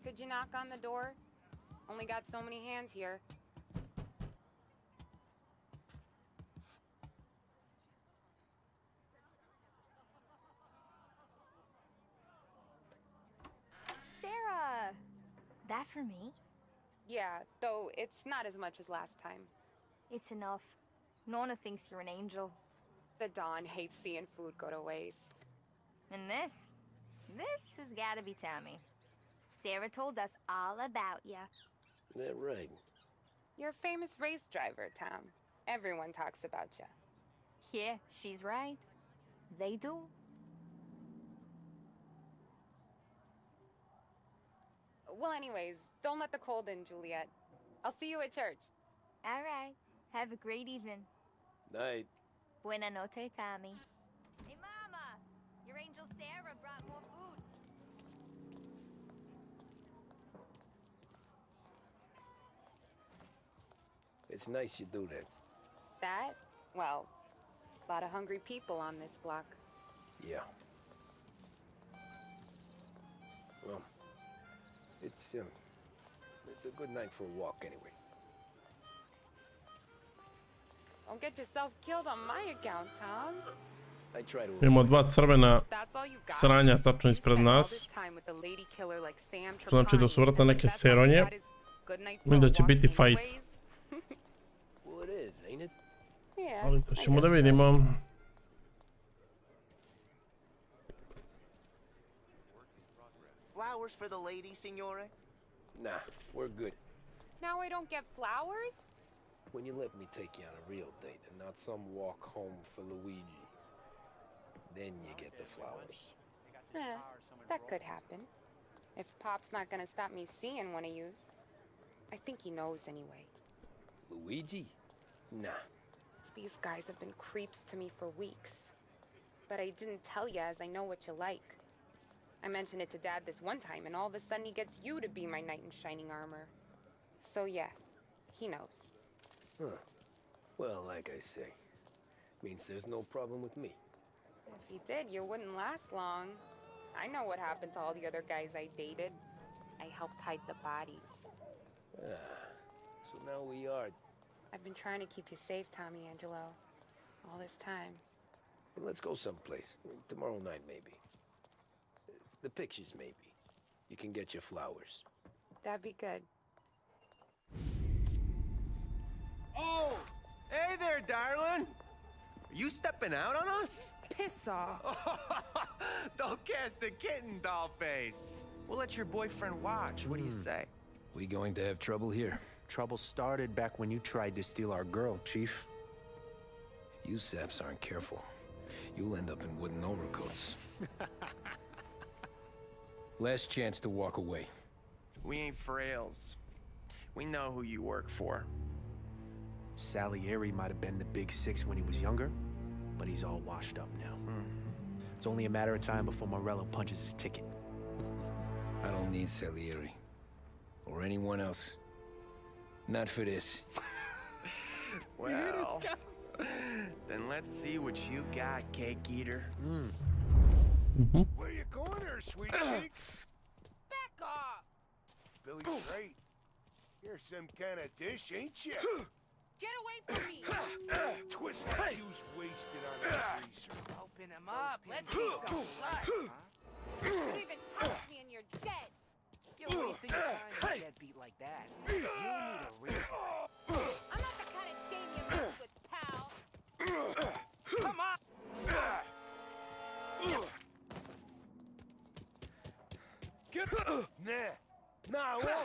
Could you knock on the door? Only got so many hands here.
Sarah! That for me?
Yeah, though it's not as much as last time.
It's enough. Nona thinks you're an angel.
The Don hates seeing food go to waste.
And this has gotta be Tommy. Sarah told us all about ya.
That right?
You're a famous race driver, Tom. Everyone talks about you.
Yeah, she's right. They do.
Well, anyways, don't let the cold in, Juliet. I'll see you at church.
All right. Have a great evening.
Night.
Buena noche, Tommy. Hey, Mama! Your angel Sarah brought more food.
It's nice you do that.
That? Well, a lot of hungry people on this block.
Yeah. Well, it's a good night for a walk anyway.
Don't get yourself killed on my account, Tom.
I try to...
Imamo dva crvena
That's all you got.
sranja tačno ispred nas. Što znači da su vratne neke seronje. Mislim da će biti fight.
Well, it is, ain't it?
Yeah.
Ali to ćemo da vidimo.
Flowers for the lady, signore?
Nah, we're good.
Now I don't get flowers?
When you let me take you on a real date and not some walk home for Luigi, then you get the flowers.
That could happen. If Pop's not gonna stop me seeing one of yous. I think he knows anyway.
Luigi? Nah.
These guys have been creeps to me for weeks. But I didn't tell you as I know what you like. I mentioned it to Dad this one time and all of a sudden he gets you to be my knight in shining armor. So yeah, he knows.
Huh. Well, like I say, means there's no problem with me.
If he did, you wouldn't last long. I know what happened to all the other guys I dated. I helped hide the bodies.
So now we are...
I've been trying to keep you safe, Tommy Angelo. All this time.
Let's go someplace. Tomorrow night, maybe. The pictures, maybe. You can get your flowers.
That'd be good.
Oh! Hey there, darling! Are you stepping out on us?
Piss off.
Don't cast the kitten, dollface. We'll let your boyfriend watch. What do you say?
We going to have trouble here?
Trouble started back when you tried to steal our girl, Chief.
If you saps aren't careful, you'll end up in wooden overcoats. Last chance to walk away.
We ain't frails. We know who you work for. Salieri might have been the big six when he was younger, but he's all washed up now. It's only a matter of time before Morello punches his ticket.
I don't need Salieri. Or anyone else. Not for this.
Well, then let's see what you got, cake eater.
Where you going there, sweet cheeks?
Back off!
Billy's right. You're some kind of dish, ain't you?
Get away from me!
excuse wasted on that greaser.
Open him up. Let's see some blood.
You even touched me and you're dead.
You're wasting your time with a deadbeat like that. You need a real.
I'm not the kind of dame you mess with, pal.
Come on.
Nah, whoa.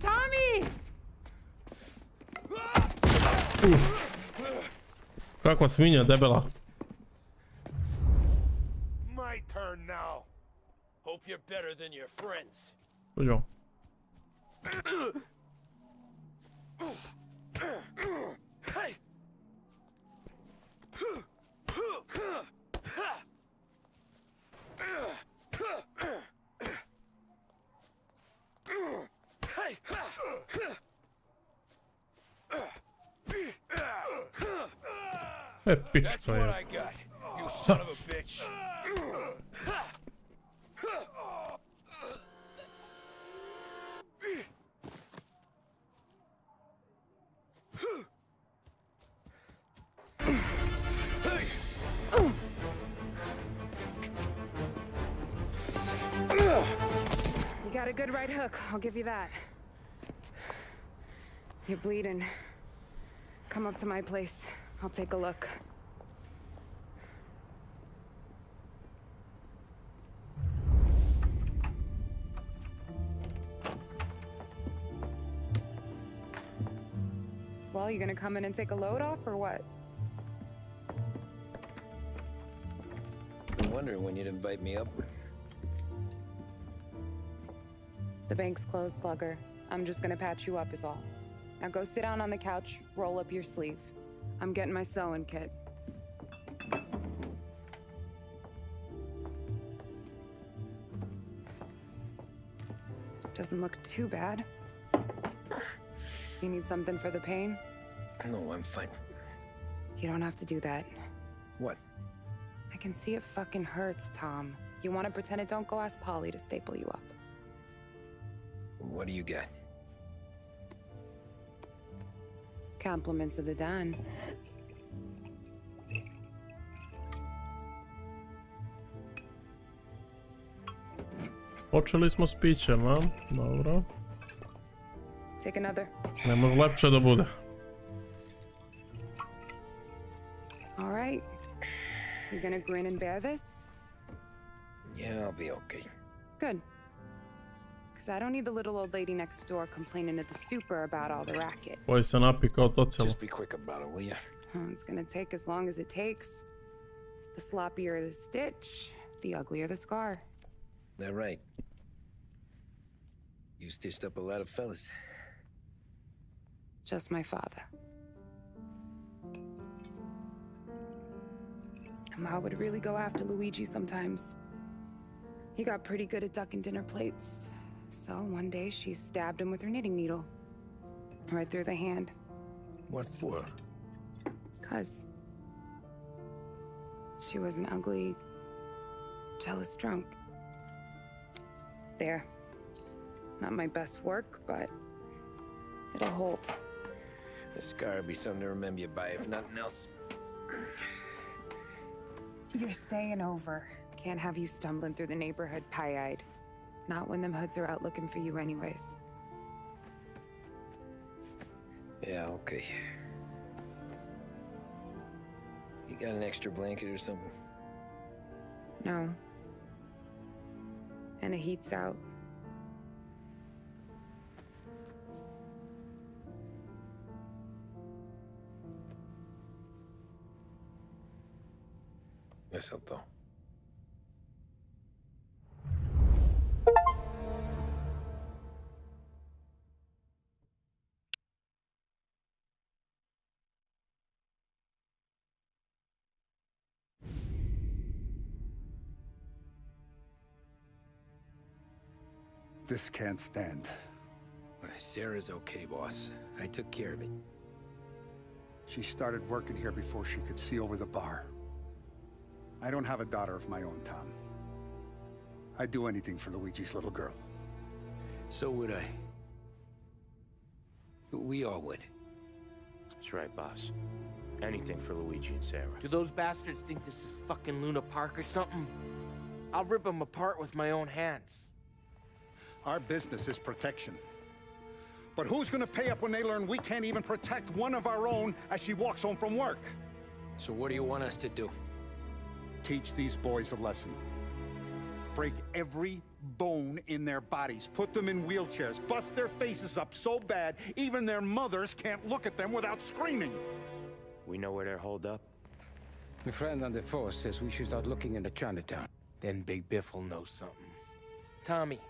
Tommy!
Kakva svinja, debela.
My turn now. Hope you're better than your friends.
Uđo.
Hey.
That's what
I got, you son of a bitch.
You got a good right hook, I'll give you that. You're bleeding. Come up to my place. I'll take a look. Well, you gonna come in and take a load off, or what?
Been wondering when you'd invite me up.
The bank's closed, Slugger. I'm just gonna patch you up is all. Now go sit down on the couch, roll up your sleeve. I'm getting my sewing kit. Doesn't look too bad. You need something for the pain?
No, I'm fine.
You don't have to do that.
What?
I can see it fucking hurts, Tom. You want to pretend it don't go ask Polly to staple you up.
What do you got?
Compliments of the Don.
Počeli smo s pićem, a? Dobro.
Take another.
Ne može lepše da bude.
All right. You gonna grin and bear this?
Yeah, I'll be okay.
Good. Because I don't need the little old lady next door complaining to the super about all the racket.
Koji se napi kao to celo.
Just be quick about it, will ya?
It's gonna take as long as it takes. The sloppier the stitch, the uglier the scar.
That right. You stitched up a lot of fellas.
Just my father. Ma would really go after Luigi sometimes. He got pretty good at ducking dinner plates. So one day she stabbed him with her knitting needle. Right through the hand.
What for?
'Cause she was an ugly, jealous drunk. There. Not my best work, but it'll hold.
The scar will be something to remember you by, if nothing else.
You're staying over. Can't have you stumbling through the neighborhood pie-eyed. Not when them hoods are out looking for you anyways.
Yeah, okay. You got an extra blanket or something?
No. And the heat's out.
Eso todo.
This can't stand.
Sarah's okay, boss. I took care of it.
She started working here before she could see over the bar. I don't have a daughter of my own, Tom. I'd do anything for Luigi's little girl.
So would I. We all would.
That's right, boss. Anything for Luigi and Sarah.
Do those bastards think this is fucking Luna Park or something? I'll rip them apart with my own hands.
Our business is protection. But who's gonna pay up when they learn we can't even protect one of our own as she walks home from work?
So what do you want us to do?
Teach these boys a lesson. Break every bone in their bodies. Put them in wheelchairs. Bust their faces up so bad, even their mothers can't look at them without screaming.
We know where they're holed up?
My friend on the force says we should start looking into Chinatown.
Then Big Biff will know something. Tommy,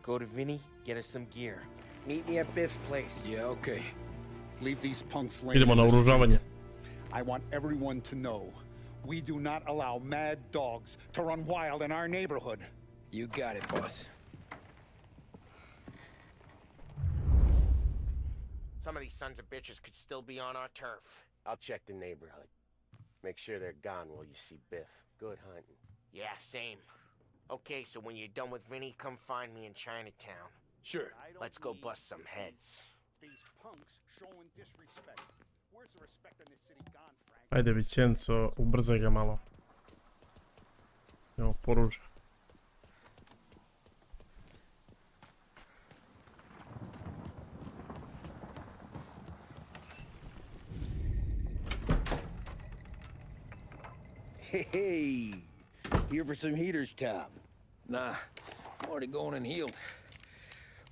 go to Vinny, get us some gear. Meet me at Biff's place.
Yeah, okay.
Leave these punks laying.
Idemo na oružavanje.
I want everyone to know we do not allow mad dogs to run wild in our neighborhood.
You got it, boss.
Some of these sons of bitches could still be on our turf. I'll check the neighborhood. Make sure they're gone while you see Biff. Good hunting.
Yeah, same. Okay, so when you're done with Vinny, come find me in Chinatown.
Sure.
Let's go bust some heads.
These punks showing disrespect. Where's the respect in this city gone, Frank?
Ajde, Vicenzo, ubrzaj ga malo. Evo, poruže.
Hey, here for some heaters, Tom? Nah, I'm already going and healed.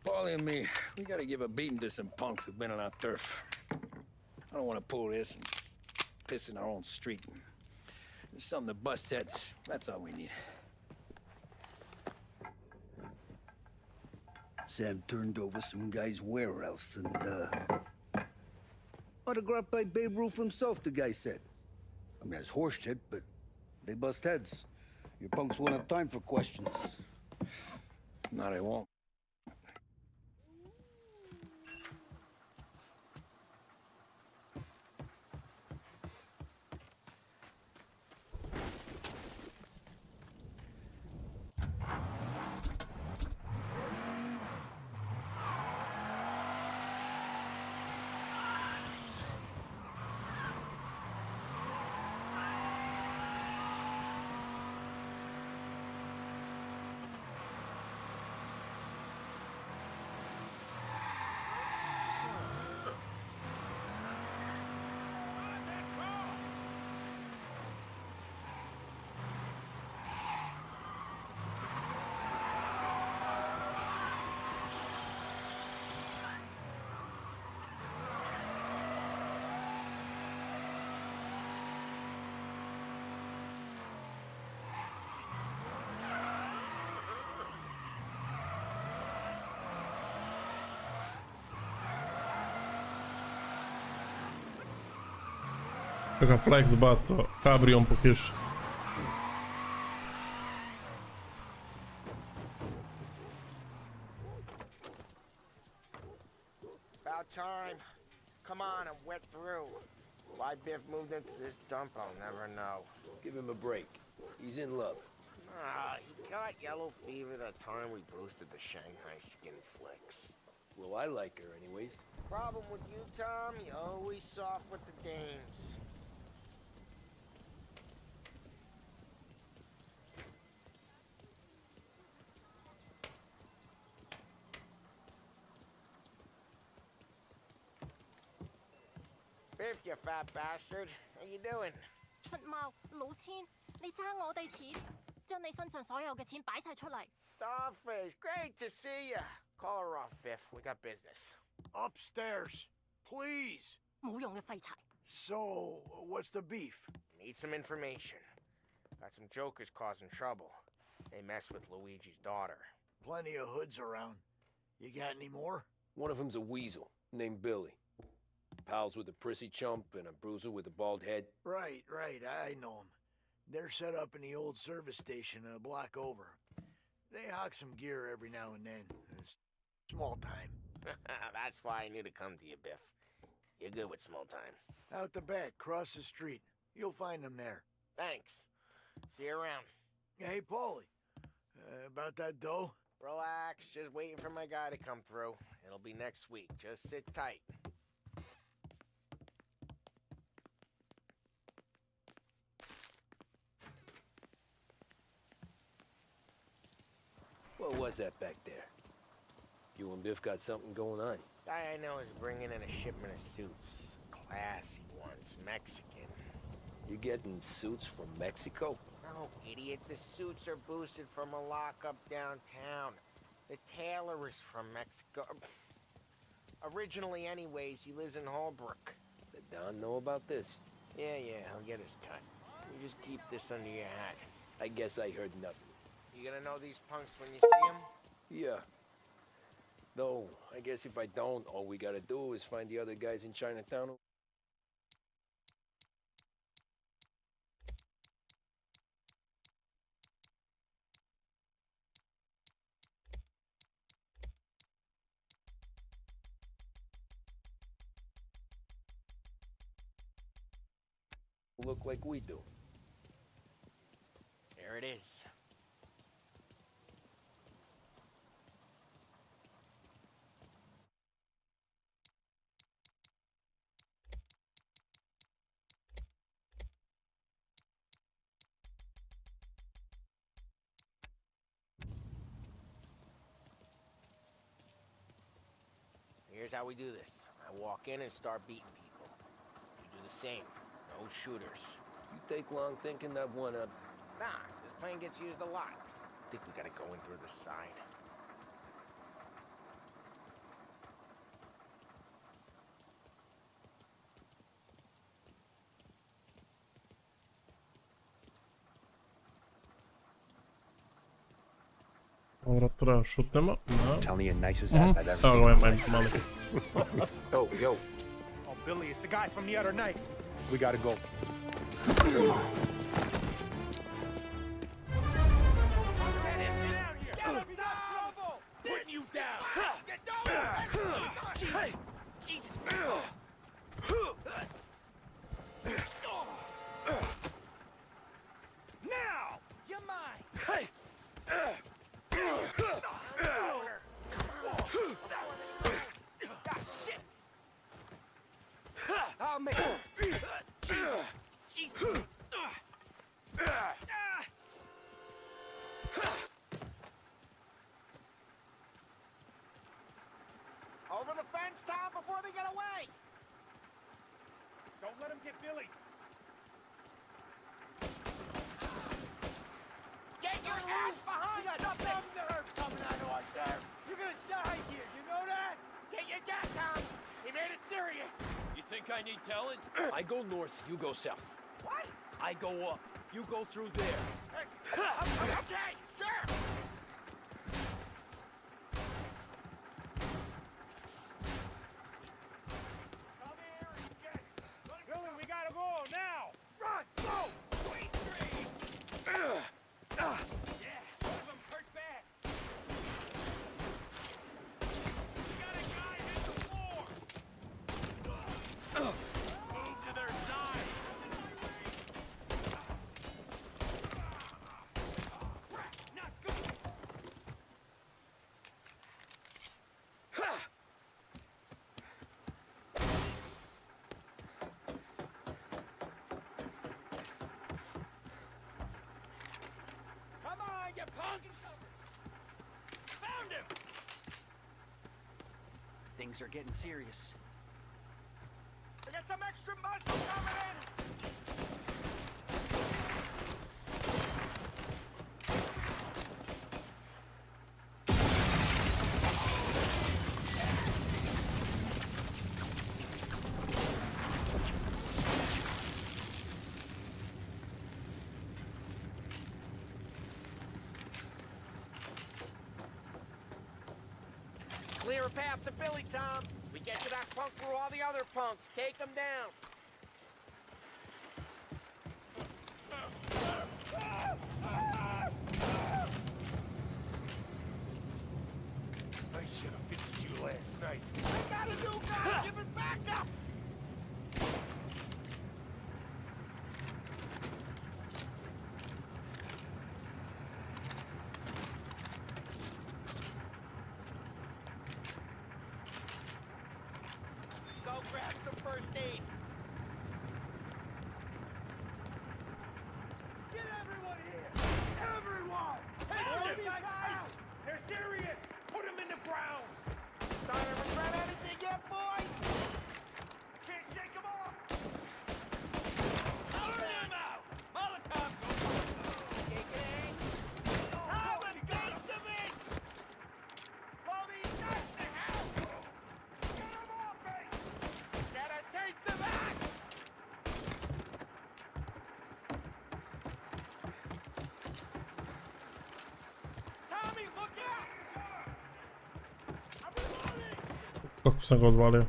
Paulie and me, we gotta give a beating to some punks who've been on our turf. I don't want to pull this and piss in our own street. There's something to bust heads. That's all we need. Sam turned over some guy's warehouse and, autographed by Babe Ruth himself, the guy said. I mean, it's horse shit, but they bust heads. Your punks won't have time for questions. No, they won't.
Kakav flex bato, kabrion po kiši.
About time. Come on, I'm wet through. Why Biff moved into this dump, I'll never know.
Give him a break. He's in love.
Ah, he got yellow fever that time we boosted the Shanghai skin flicks.
Well, I like her anyways.
Problem with you, Tom, you always soft with the dames. Biff, you fat bastard. How you doing?
出貓，老千，你爭我哋錢，將你身上所有嘅錢擺晒出嚟。
Starface, great to see you. Call her off, Biff. We got business.
Upstairs, please.
冇用嘅廢柴。
So, what's the beef?
Need some information. Got some jokers causing trouble. They mess with Luigi's daughter.
Plenty of hoods around. You got any more?
One of them's a weasel named Billy. Pals with a prissy chump and a bruiser with a bald head.
Right, I know them. They're set up in the old service station a block over. They hawk some gear every now and then. It's small time.
That's why I knew to come to you, Biff. You're good with small time.
Out the back, cross the street. You'll find them there.
Thanks. See you around.
Hey, Paulie. About that dough?
Relax, just waiting for my guy to come through. It'll be next week. Just sit tight.
What was that back there? You and Biff got something going on.
Guy I know is bringing in a shipment of suits. Classy ones, Mexican.
You getting suits from Mexico?
No, idiot. The suits are boosted from a lockup downtown. The tailor is from Mexico. Originally, anyways, he lives in Holbrook.
Did Don know about this?
Yeah, he'll get his cut. You just keep this under your hat.
I guess I heard nothing.
You gonna know these punks when you see them?
Yeah. No, I guess if I don't, all we gotta do is find the other guys in Chinatown. Look like we do.
There it is. Here's how we do this. I walk in and start beating people. You do the same. No shooters.
You take long thinking that one up.
Nah, this plane gets used a lot. I think we gotta go in through the side.
Ora treba šutnemo. Da.
Tell me the nicest ass I've ever seen.
Evo ga, malo.
Yo. Oh, Billy, it's the guy from the other night. We gotta go.
Putting you down. Get down. Jesus. Jesus. Now. You're mine. Hey. Shit. I'll make it. Jesus. Jesus.
Over the fence, Tom, before they get away!
Don't let him get Billy.
Get your ass behind us!
Some nerve coming out of our there. You're gonna die here, you know that?
Get your gas, Tom! He made it serious!
You think I need telling? I go north, you go south.
What?
I go up, you go through there.
Okay, sure!
Billy, we gotta go now! Run! Go! Sweet dreams! Yeah, one of them's hurt bad. We got a guy hit the floor! Move to their side! Crap, not good! Come on, you punks! Found him!
Things are getting serious.
We got some extra muscle coming in!
Clear a path to Billy, Tom. We get to that punk through all the other punks. Take them down.
I should have finished you last night.
I got a new guy. Give it back up. first aid.
Get everyone here! Everyone! Take care of these guys! They're serious! Put them in the ground!
Starting to regret anything yet, boys?
Can't shake them off! Power them out! Molotov!
How the ghost of this? Blow these guys to hell!
Get them off me!
Get a taste of that! Tommy, look out! I'm reloading!
Kako sam ga odvalio.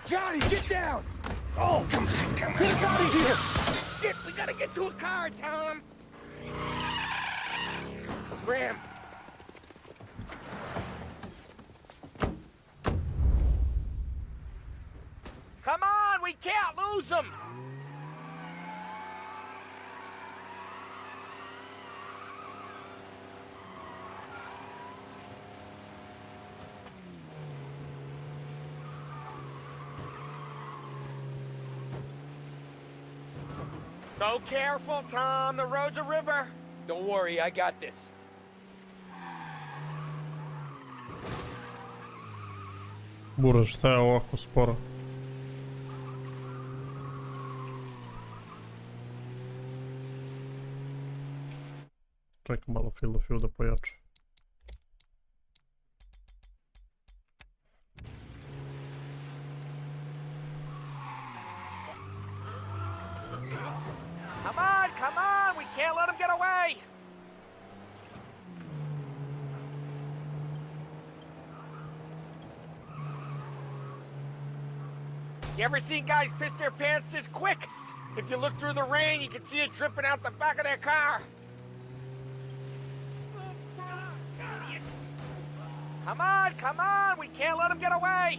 Johnny, get down! Oh, come on, come on. Get us out of here! Shit, we gotta get to a car, Tom! Scram! Come on, we can't lose them! Go careful, Tom. The road's a river.
Don't worry, I got this.
Bura, šta je ovako sporo? Čekam malo field of view da pojača.
Come on, we can't let them get away! You ever seen guys piss their pants this quick? If you look through the rain, you can see it dripping out the back of their car. Come on, we can't let them get away!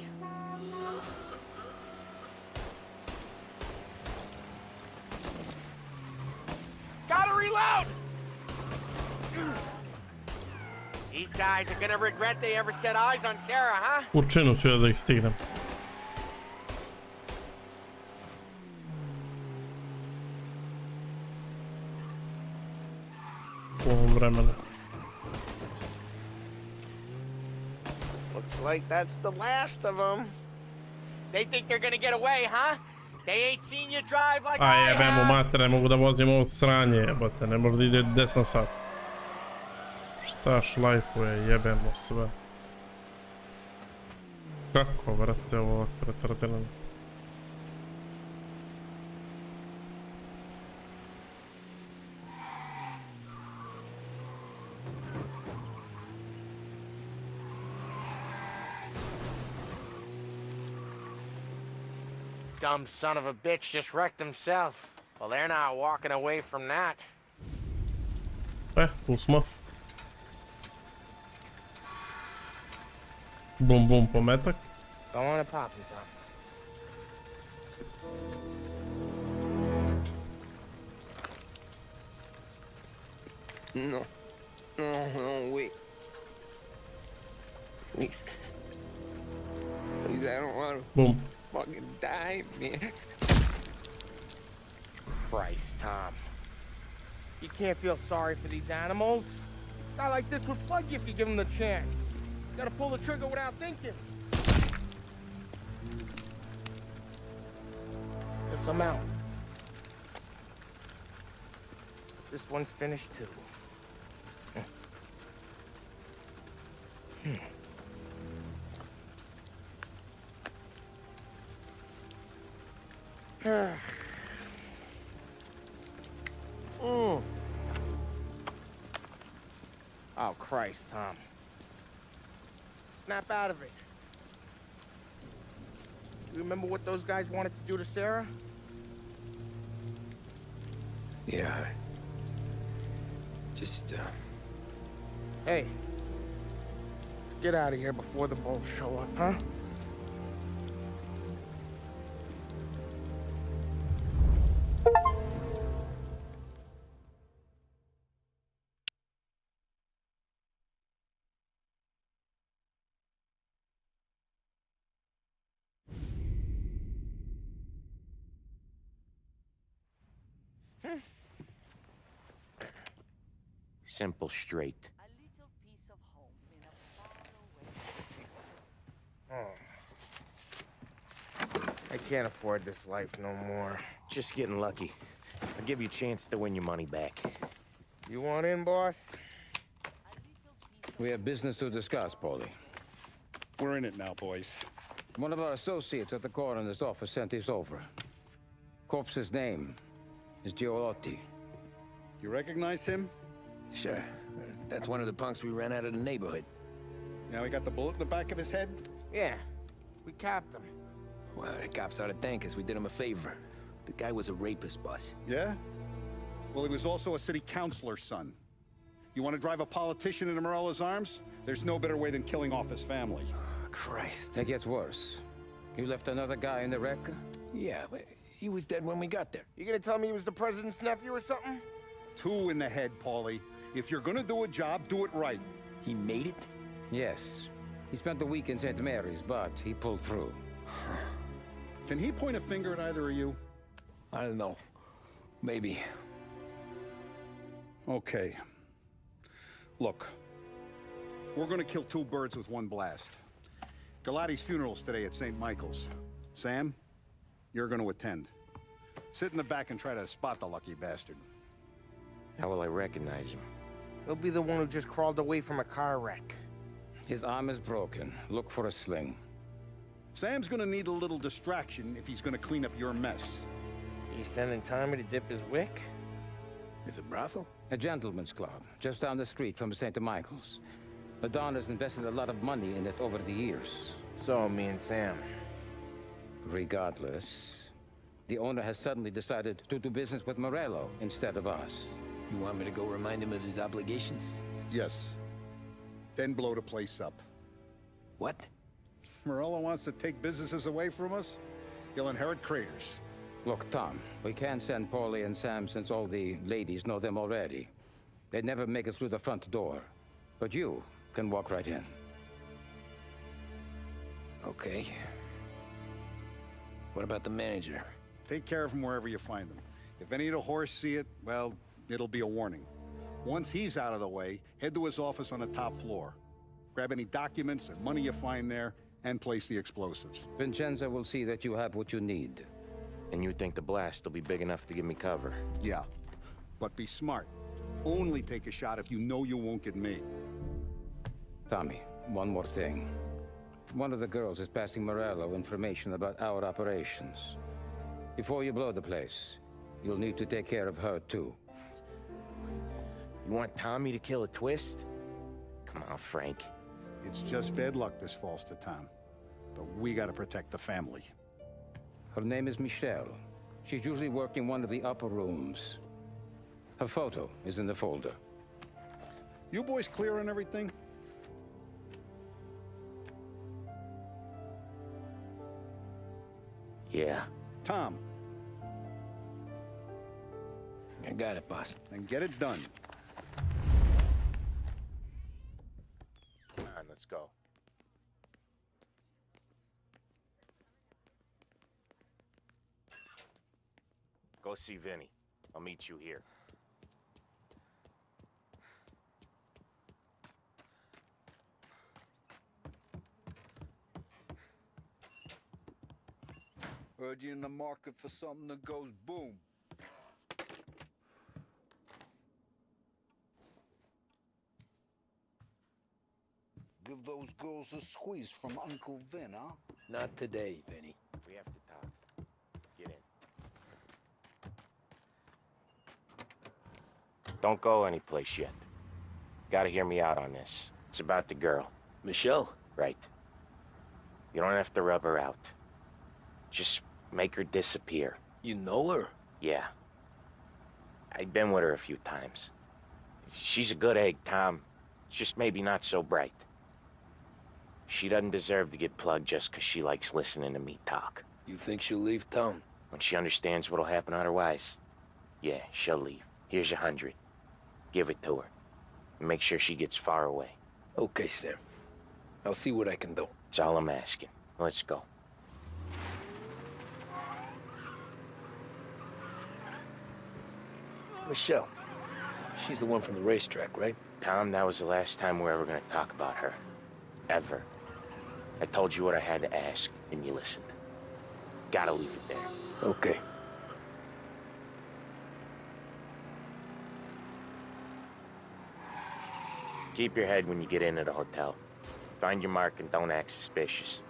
Gotta reload! These guys are gonna regret they ever set eyes on Sarah, huh?
Učinut ću ja da ih stignem. U ovom vremenu.
Looks like that's the last of them. They think they're gonna get away, huh? They ain't seen you drive like
A
I
jebem u
have.
mater, ne mogu da vozim ovo sranje, jebote, ne može da ide desna sad. Šta šlajfuje, jebemo sve. Kako, vrate, ovo ovako retardirano?
Dumb son of a bitch just wrecked himself. Well, they're not walking away from that.
Tu smo. Bum bum pometak.
Go on and pop him, Tom.
No. No, wait. Please. Please, I don't want to
Boom.
fucking die, man.
Christ, Tom. You can't feel sorry for these animals. A guy like this would plug you if you give him the chance. You gotta pull the trigger without thinking. Guess I'm out. This one's finished too. Oh, Christ, Tom. Snap out of it. You remember what those guys wanted to do to Sarah?
Yeah. Just,
Hey. Let's get out of here before the bulls show up, huh? Simple, straight. I can't afford this life no more. Just getting lucky. I'll give you a chance to win your money back. You want in, boss?
We have business to discuss, Paulie.
We're in it now, boys.
One of our associates at the coroner's office sent this over. Corpse's name is Giolotti.
You recognize him?
Sure. That's one of the punks we ran out of the neighborhood.
Now he got the bullet in the back of his head?
Yeah. We capped him.
Well, the cops ought to thank us. We did him a favor. The guy was a rapist, boss.
Yeah? Well, he was also a city councilor's son. You want to drive a politician into Morello's arms? There's no better way than killing off his family.
Oh, Christ.
It gets worse. You left another guy in the wreck?
Yeah, but he was dead when we got there.
You gonna tell me he was the president's nephew or something?
2 in the head, Paulie. If you're gonna do a job, do it right.
He made it?
Yes. He spent the week in St. Mary's, but he pulled through.
Can he point a finger at either of you?
I don't know. Maybe.
Okay. Look. We're gonna kill 2 birds with 1 blast. Galati's funeral's today at St. Michael's. Sam, you're gonna attend. Sit in the back and try to spot the lucky bastard.
How will I recognize him? He'll be the one who just crawled away from a car wreck.
His arm is broken. Look for a sling.
Sam's gonna need a little distraction if he's gonna clean up your mess.
You sending Tommy to dip his wick?
It's a brothel?
A gentleman's club, just down the street from St. Michael's. The Don has invested a lot of money in it over the years.
So, me and Sam.
Regardless, the owner has suddenly decided to do business with Morello instead of us.
You want me to go remind him of his obligations?
Yes. Then blow the place up.
What?
Morello wants to take businesses away from us? He'll inherit craters.
Look, Tom, we can't send Paulie and Sam since all the ladies know them already. They'd never make it through the front door. But you can walk right in.
Okay. What about the manager?
Take care of him wherever you find him. If any of the horse see it, well, it'll be a warning. Once he's out of the way, head to his office on the top floor. Grab any documents and money you find there, and place the explosives.
Vincenzo will see that you have what you need.
And you think the blast will be big enough to give me cover?
Yeah, but be smart. Only take a shot if you know you won't get made.
Tommy, one more thing. One of the girls is passing Morello information about our operations. Before you blow the place, you'll need to take care of her too.
You want Tommy to kill a twist? Come on, Frank.
It's just bad luck this falls to Tom. But we gotta protect the family.
Her name is Michelle. She's usually working one of the upper rooms. Her photo is in the folder.
You boys clear on everything?
Yeah.
Tom.
I got it, boss.
Then get it done.
Come on, let's go. Go see Vinny. I'll meet you here.
Heard you in the market for something that goes boom. Give those girls a squeeze from Uncle Vin, huh?
Not today, Vinny.
We have to talk. Get in. Don't go anyplace yet. Gotta hear me out on this. It's about the girl.
Michelle?
Right. You don't have to rub her out. Just make her disappear.
You know her?
Yeah. I've been with her a few times. She's a good egg, Tom. Just maybe not so bright. She doesn't deserve to get plugged just 'cause she likes listening to me talk.
You think she'll leave town?
When she understands what'll happen otherwise, yeah, she'll leave. Here's 100. Give it to her. And make sure she gets far away.
Okay, Sam. I'll see what I can do.
That's all I'm asking. Let's go.
Michelle. She's the one from the racetrack, right?
Tom, that was the last time we're ever gonna talk about her. Ever. I told you what I had to ask, and you listened. Gotta leave it there.
Okay.
Keep your head when you get into the hotel. Find your mark and don't act suspicious.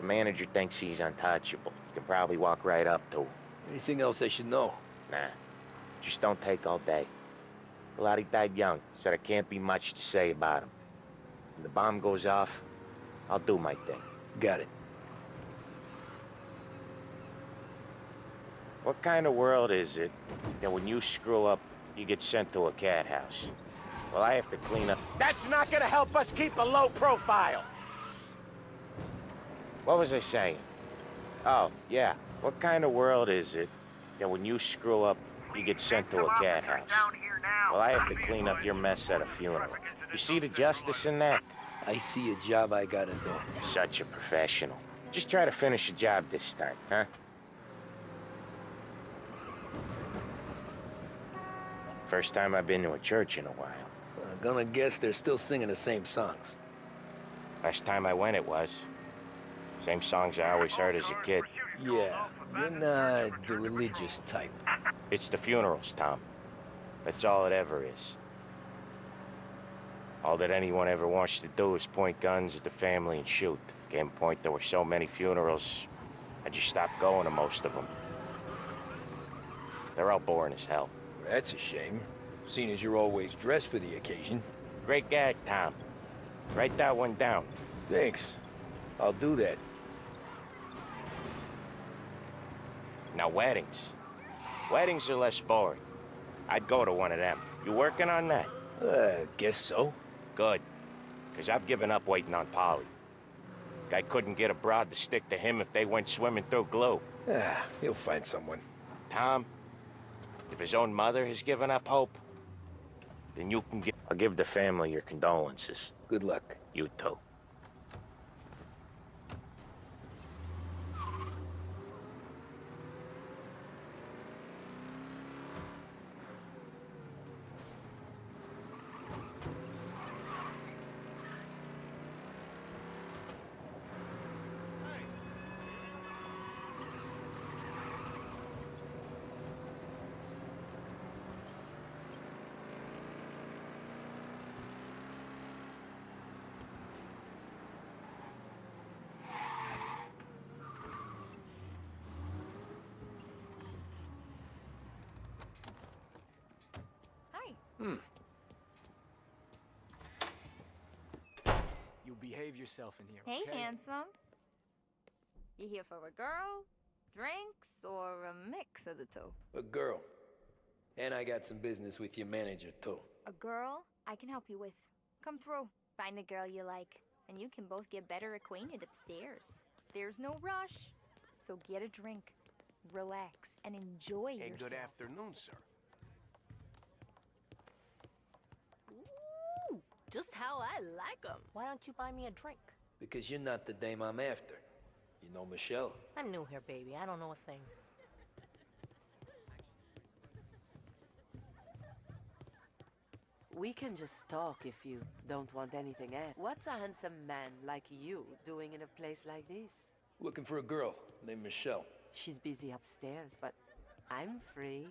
The manager thinks he's untouchable. You can probably walk right up to him.
Anything else I should know?
Nah. Just don't take all day. Galati died young, so there can't be much to say about him. When the bomb goes off, I'll do my thing.
Got it.
What kind of world is it that when you screw up, you get sent to a cat house? Well, I have to clean up. That's not gonna help us keep a low profile! What was I saying? Oh, yeah. What kind of world is it that when you screw up, you get sent to a cat house? Well, I have to clean up your mess at a funeral. You see the justice in that?
I see a job I gotta do.
Such a professional. Just try to finish the job this time, huh? First time I've been to a church in a while.
I'm gonna guess they're still singing the same songs.
Last time I went, it was. Same songs I always heard as a kid.
Yeah, you're not the religious type.
It's the funerals, Tom. That's all it ever is. All that anyone ever wants to do is point guns at the family and shoot. Game point, there were so many funerals, I just stopped going to most of them. They're all boring as hell.
That's a shame, seeing as you're always dressed for the occasion.
Great gag, Tom. Write that one down.
Thanks. I'll do that.
Now, weddings. Weddings are less boring. I'd go to one of them. You working on that?
Guess so.
Good. Because I've given up waiting on Polly. Guy couldn't get a broad to stick to him if they went swimming through glue.
He'll find someone.
Tom, if his own mother has given up hope, then you can give... I'll give the family your condolences.
Good luck.
You too.
You behave yourself in here,
Hey,
okay?
handsome. You here for a girl, drinks, or a mix of the two?
A girl. And I got some business with your manager, too.
A girl I can help you with. Come through. Find a girl you like, and you can both get better acquainted upstairs. There's no rush, so get a drink, relax, and enjoy yourself.
Good afternoon, sir.
Ooh, just how I like them. Why don't you buy me a drink?
Because you're not the dame I'm after. You know Michelle?
I'm new here, baby. I don't know a thing.
We can just talk if you don't want anything else. What's a handsome man like you doing in a place like this?
Looking for a girl named Michelle.
She's busy upstairs, but I'm free.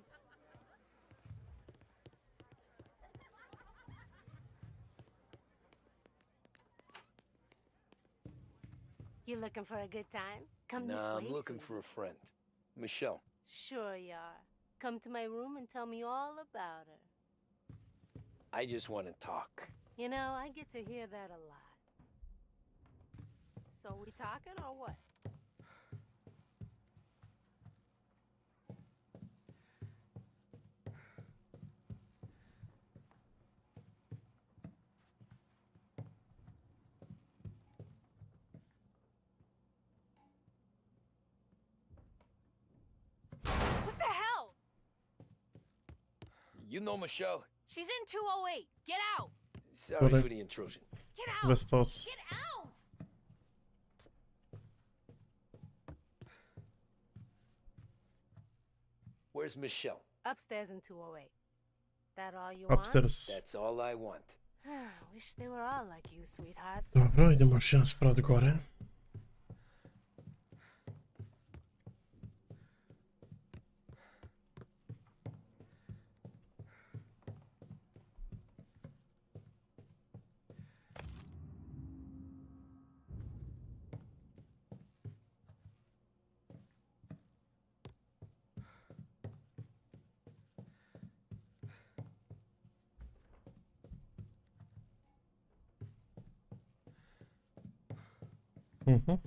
You looking for a good time? Come this
Nah,
way.
I'm looking for a friend. Michelle.
Sure you are. Come to my room and tell me all about her.
I just want to talk.
You know, I get to hear that a lot. So we talking or what? What the hell?
You know Michelle?
She's in 208. Get out.
Sorry for the intrusion.
Get out.
Vestos.
Get out.
Where's Michelle?
Upstairs in 208. That all you
Upstairs.
That's all I want.
want? Wish they were all like you, sweetheart.
Dobro, idemo još jedan sprat gore. Mhm.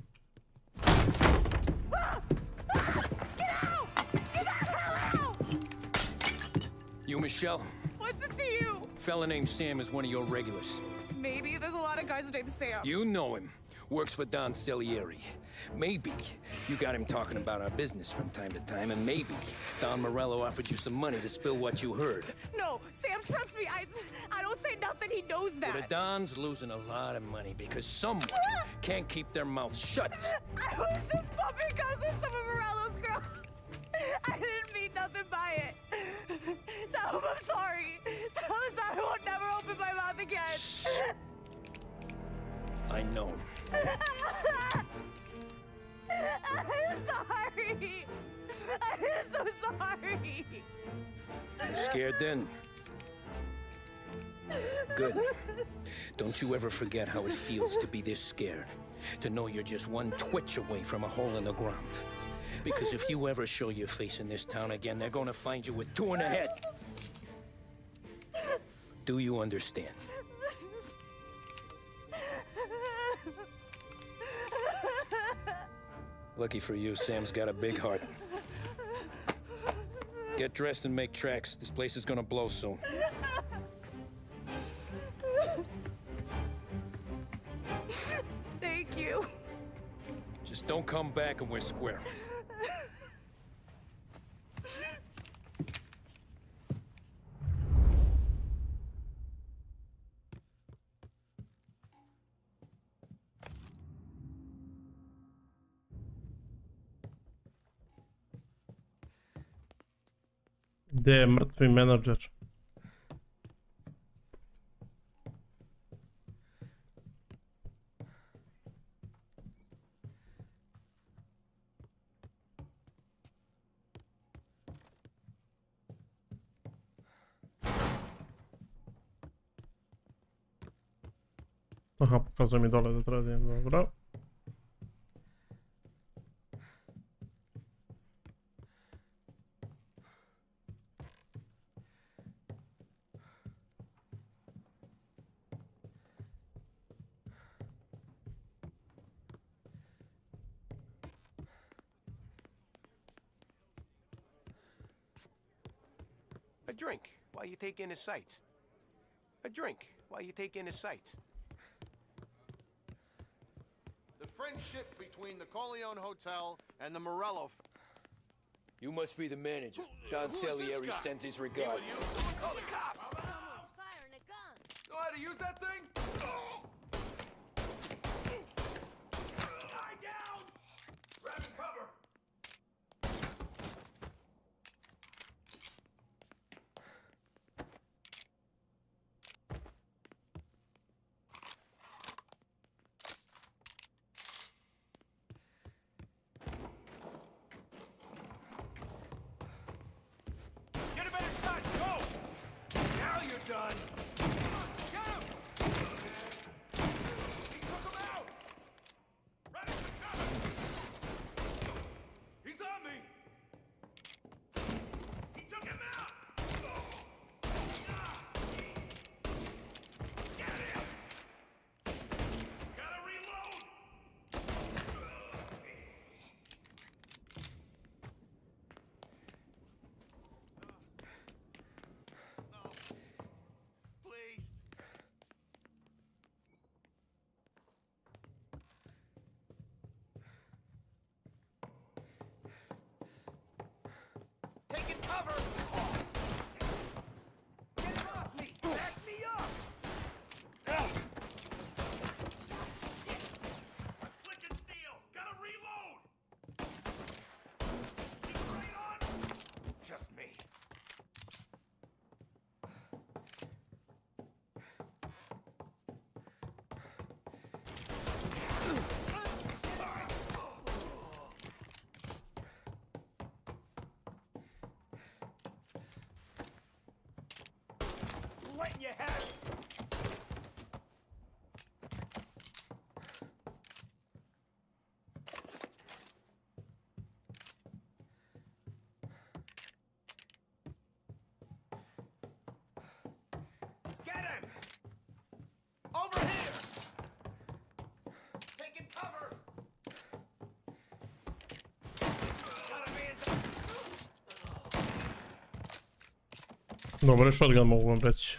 You, Michelle?
What's it to you?
Fella named Sam is one of your regulars.
Maybe there's a lot of guys named Sam.
You know him. Works for Don Salieri. Maybe you got him talking about our business from time to time, and maybe Don Morello offered you some money to spill what you heard.
No, Sam, trust me. I don't say nothing. He knows that.
Well, the Don's losing a lot of money because someone can't keep their mouth shut.
I was just bumping guns with some of Morello's girls. I didn't mean nothing by it. Tell him I'm sorry. Tell him I won't never open my mouth again.
I know him.
I'm sorry. I'm so sorry.
You scared then? Good. Don't you ever forget how it feels to be this scared. To know you're just one twitch away from a hole in the ground. Because if you ever show your face in this town again, they're gonna find you with 2 in the head. Do you understand? Lucky for you, Sam's got a big heart. Get dressed and make tracks. This place is gonna blow soon.
Thank you.
Just don't come back and we're square.
Gdje je mrtvi menadžer? Aha, pokazuje mi dole da treba da idem, dobro.
A drink while you take in the sights. A drink while you take in the sights.
The friendship between the Corleone Hotel and the Morello.
You must be the manager. Don
who is this
Salieri
guy?
sends his regards.
Call the cops!
Someone's firing a gun.
Know how to use that thing? Lie down! Grab cover! Get a better shot! Go! Now you're done! Get him! He took him out! Ready for cover! He's on me! He took him out! Get him! Gotta reload!
Please.
Taking cover! Get him off me! Back me up! I'm clicking steel! Gotta reload! Keep right on! Just me.
letting you have it.
Get him! Over here! Taking cover!
Dobre, shotgun mogu vam reći.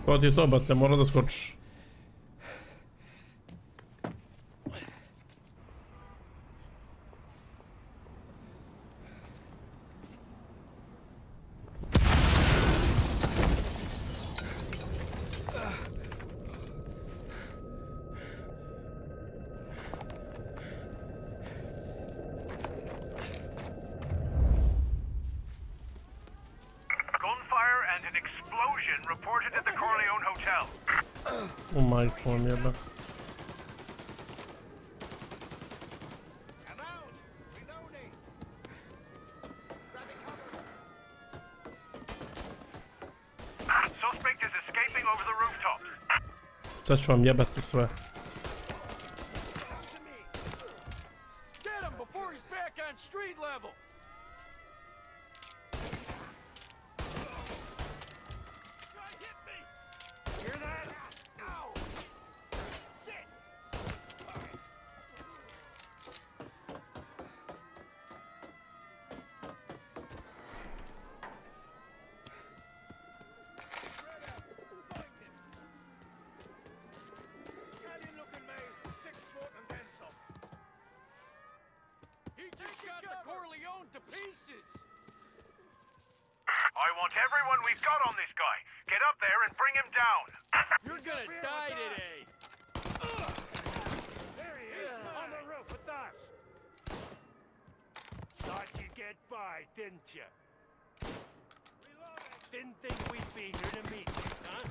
To ti je to, bate, mora da skočiš. U majku vam jeba. Sad ću vam jebati sve.
I want everyone we've got on this guy. Get up there and bring him down.
You're gonna die today. There he is, on the roof with us. Thought you'd get by, didn't you? Didn't think we'd be here to meet you, huh?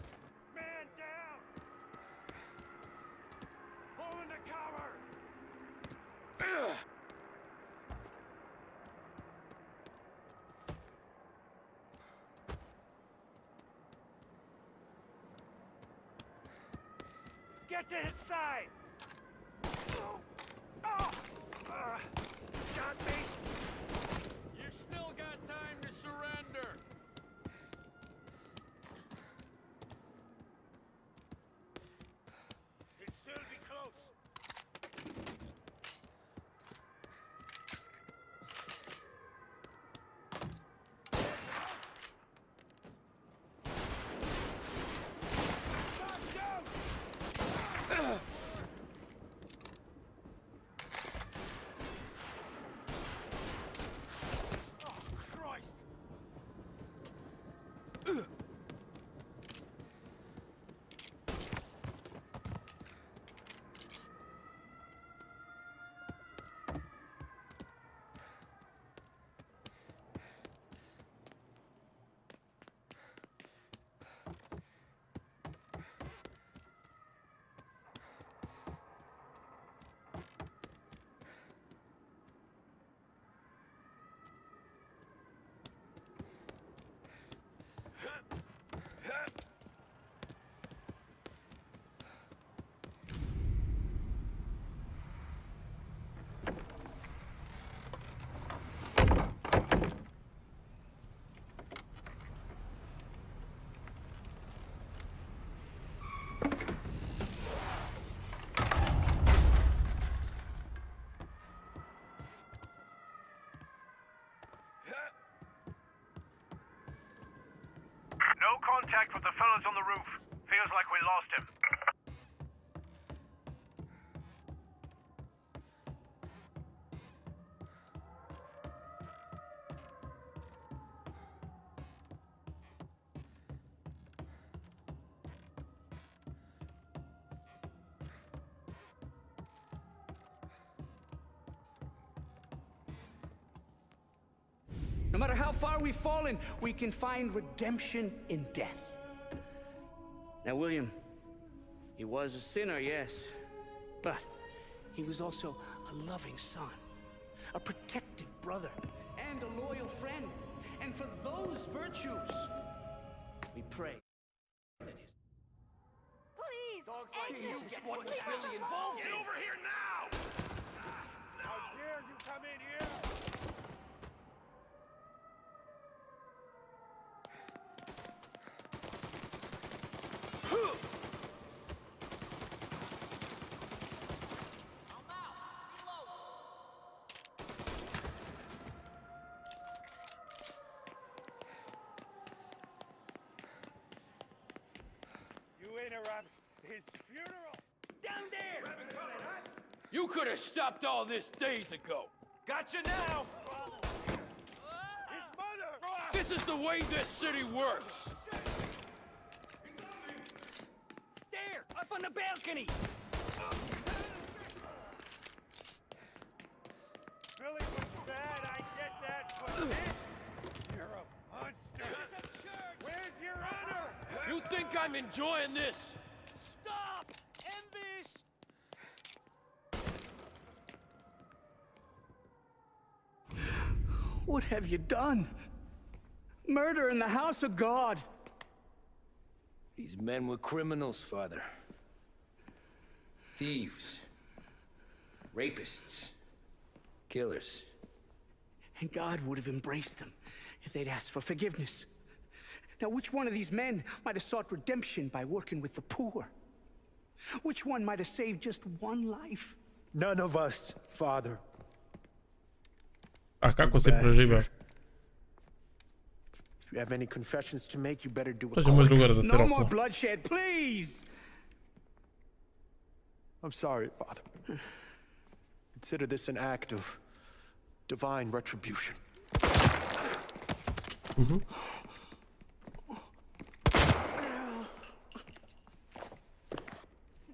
Man down! Pull in the cover! Get to his side! Got me! You've still got time to surrender!
No contact with the fellas on the roof. Feels like we lost him.
No matter how far we've fallen, we can find redemption in death. Now, William, he was a sinner, yes, but he was also a loving son, a protective brother, and a loyal friend. And for those virtues, we pray that his...
Please!
Dogs like you, what was really involved?
Get over here now!
How dare you come in here?
His funeral! Down there!
You could have stopped all this days ago.
Gotcha now! His mother!
This is the way this city works.
There! Up on the balcony!
Billy was bad, I get that, but this... You're a monster! Where's your honor?
You think I'm enjoying this?
Stop! End this!
What have you done? Murder in the house of God!
These men were criminals, Father. Thieves. Rapists. Killers.
And God would have embraced them if they'd asked for forgiveness. Now, which one of these men might have sought redemption by working with the poor? Which one might have saved just one life?
None of us, Father.
A kako se preživa?
If you have any confessions to make, you better do it
To će moj drugar da te
No more
rokne.
bloodshed, please!
I'm sorry, Father. Consider this an act of divine retribution.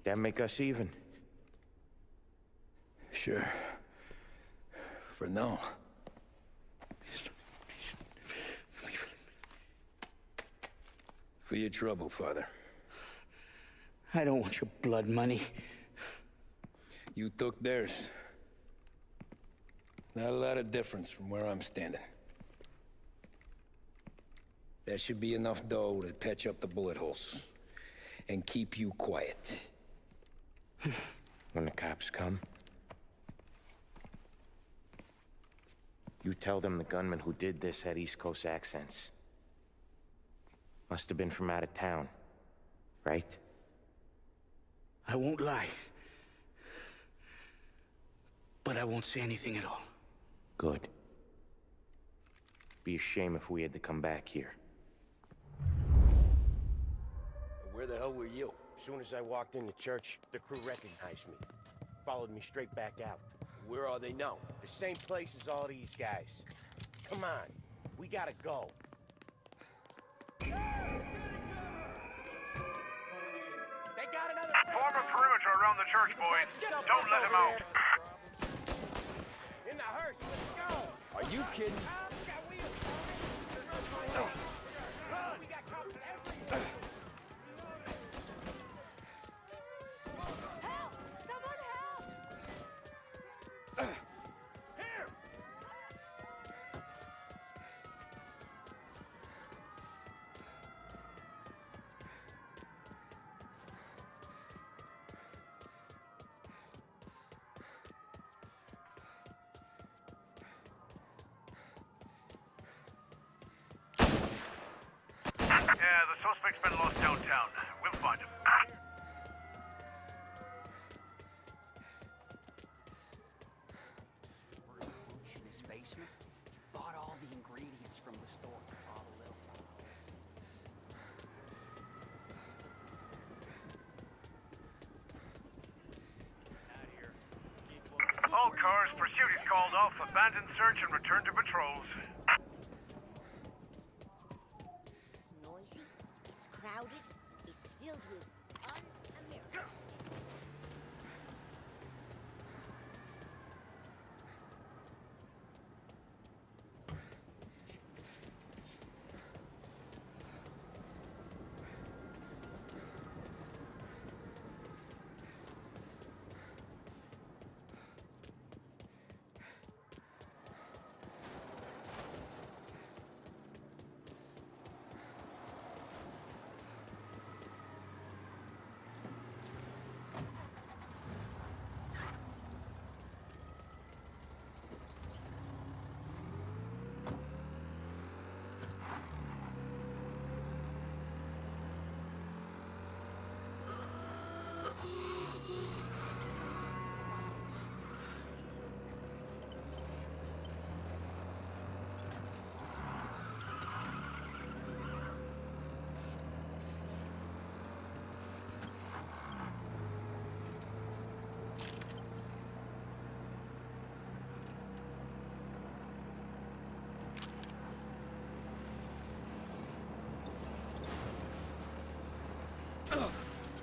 That make us even?
Sure. For now. For your trouble, Father.
I don't want your blood money.
You took theirs. Not a lot of difference from where I'm standing. That should be enough dough to patch up the bullet holes. And keep you quiet.
When the cops come, you tell them the gunman who did this had East Coast accents. Must have been from out of town, right?
I won't lie. But I won't say anything at all.
Good. Be a shame if we had to come back here.
Where the hell were you?
As soon as I walked into church, the crew recognized me. Followed me straight back out.
Where are they now?
The same place as all these guys. Come on, we gotta go.
They got another...
Form a perimeter around the church, boys. Don't let him out.
In the hearse, let's go!
Are you kidding?
Yeah, the suspect's been lost downtown. We'll find him. abandon search and return to patrols.
It's noisy, it's crowded, it's filled with un-American.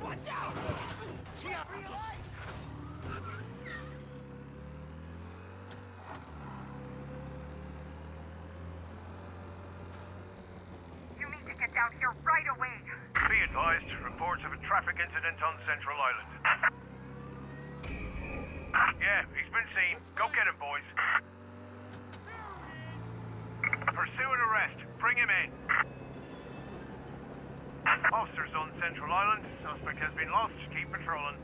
Watch out! She up for your life!
You need to get down here right away. Be advised, reports of a traffic incident on Central Island. Yeah, he's been seen. Go get him, boys. Pursue and arrest. Bring him in. Officers on Central Island. Suspect has been lost. Keep patrolling.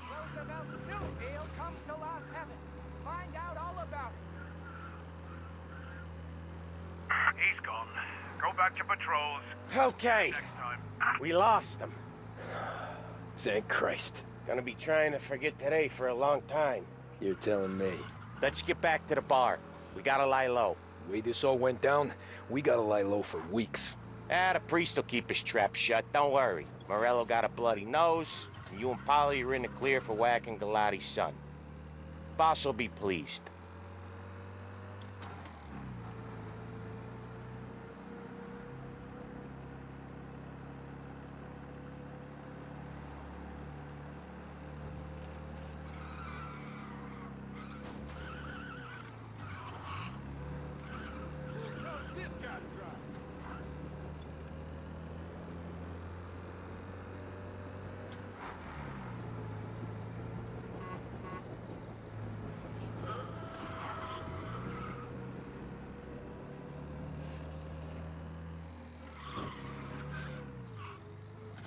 Roosevelt's new deal comes to last heaven. Find out all about it.
He's gone. Go back to patrols.
Okay.
Next time.
We lost him.
Thank Christ.
Gonna be trying to forget today for a long time.
You're telling me.
Let's get back to the bar. We gotta lie low.
The way this all went down, we gotta lie low for weeks.
The priest will keep his trap shut, don't worry. Morello got a bloody nose, and you and Polly are in the clear for whacking Galati's son. Boss will be pleased.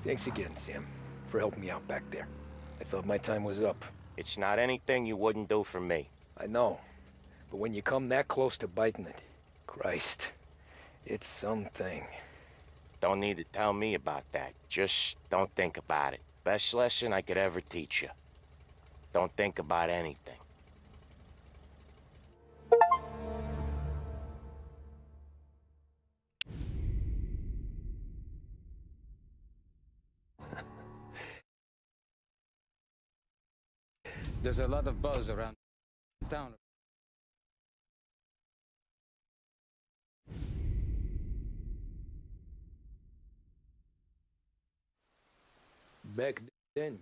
Thanks again, Sam, for helping me out back there. I thought my time was up.
It's not anything you wouldn't do for me.
I know, but when you come that close to biting it, Christ, it's something.
Don't need to tell me about that. Just don't think about it. Best lesson I could ever teach you. Don't think about anything.
There's a lot of buzz around town.
Back then,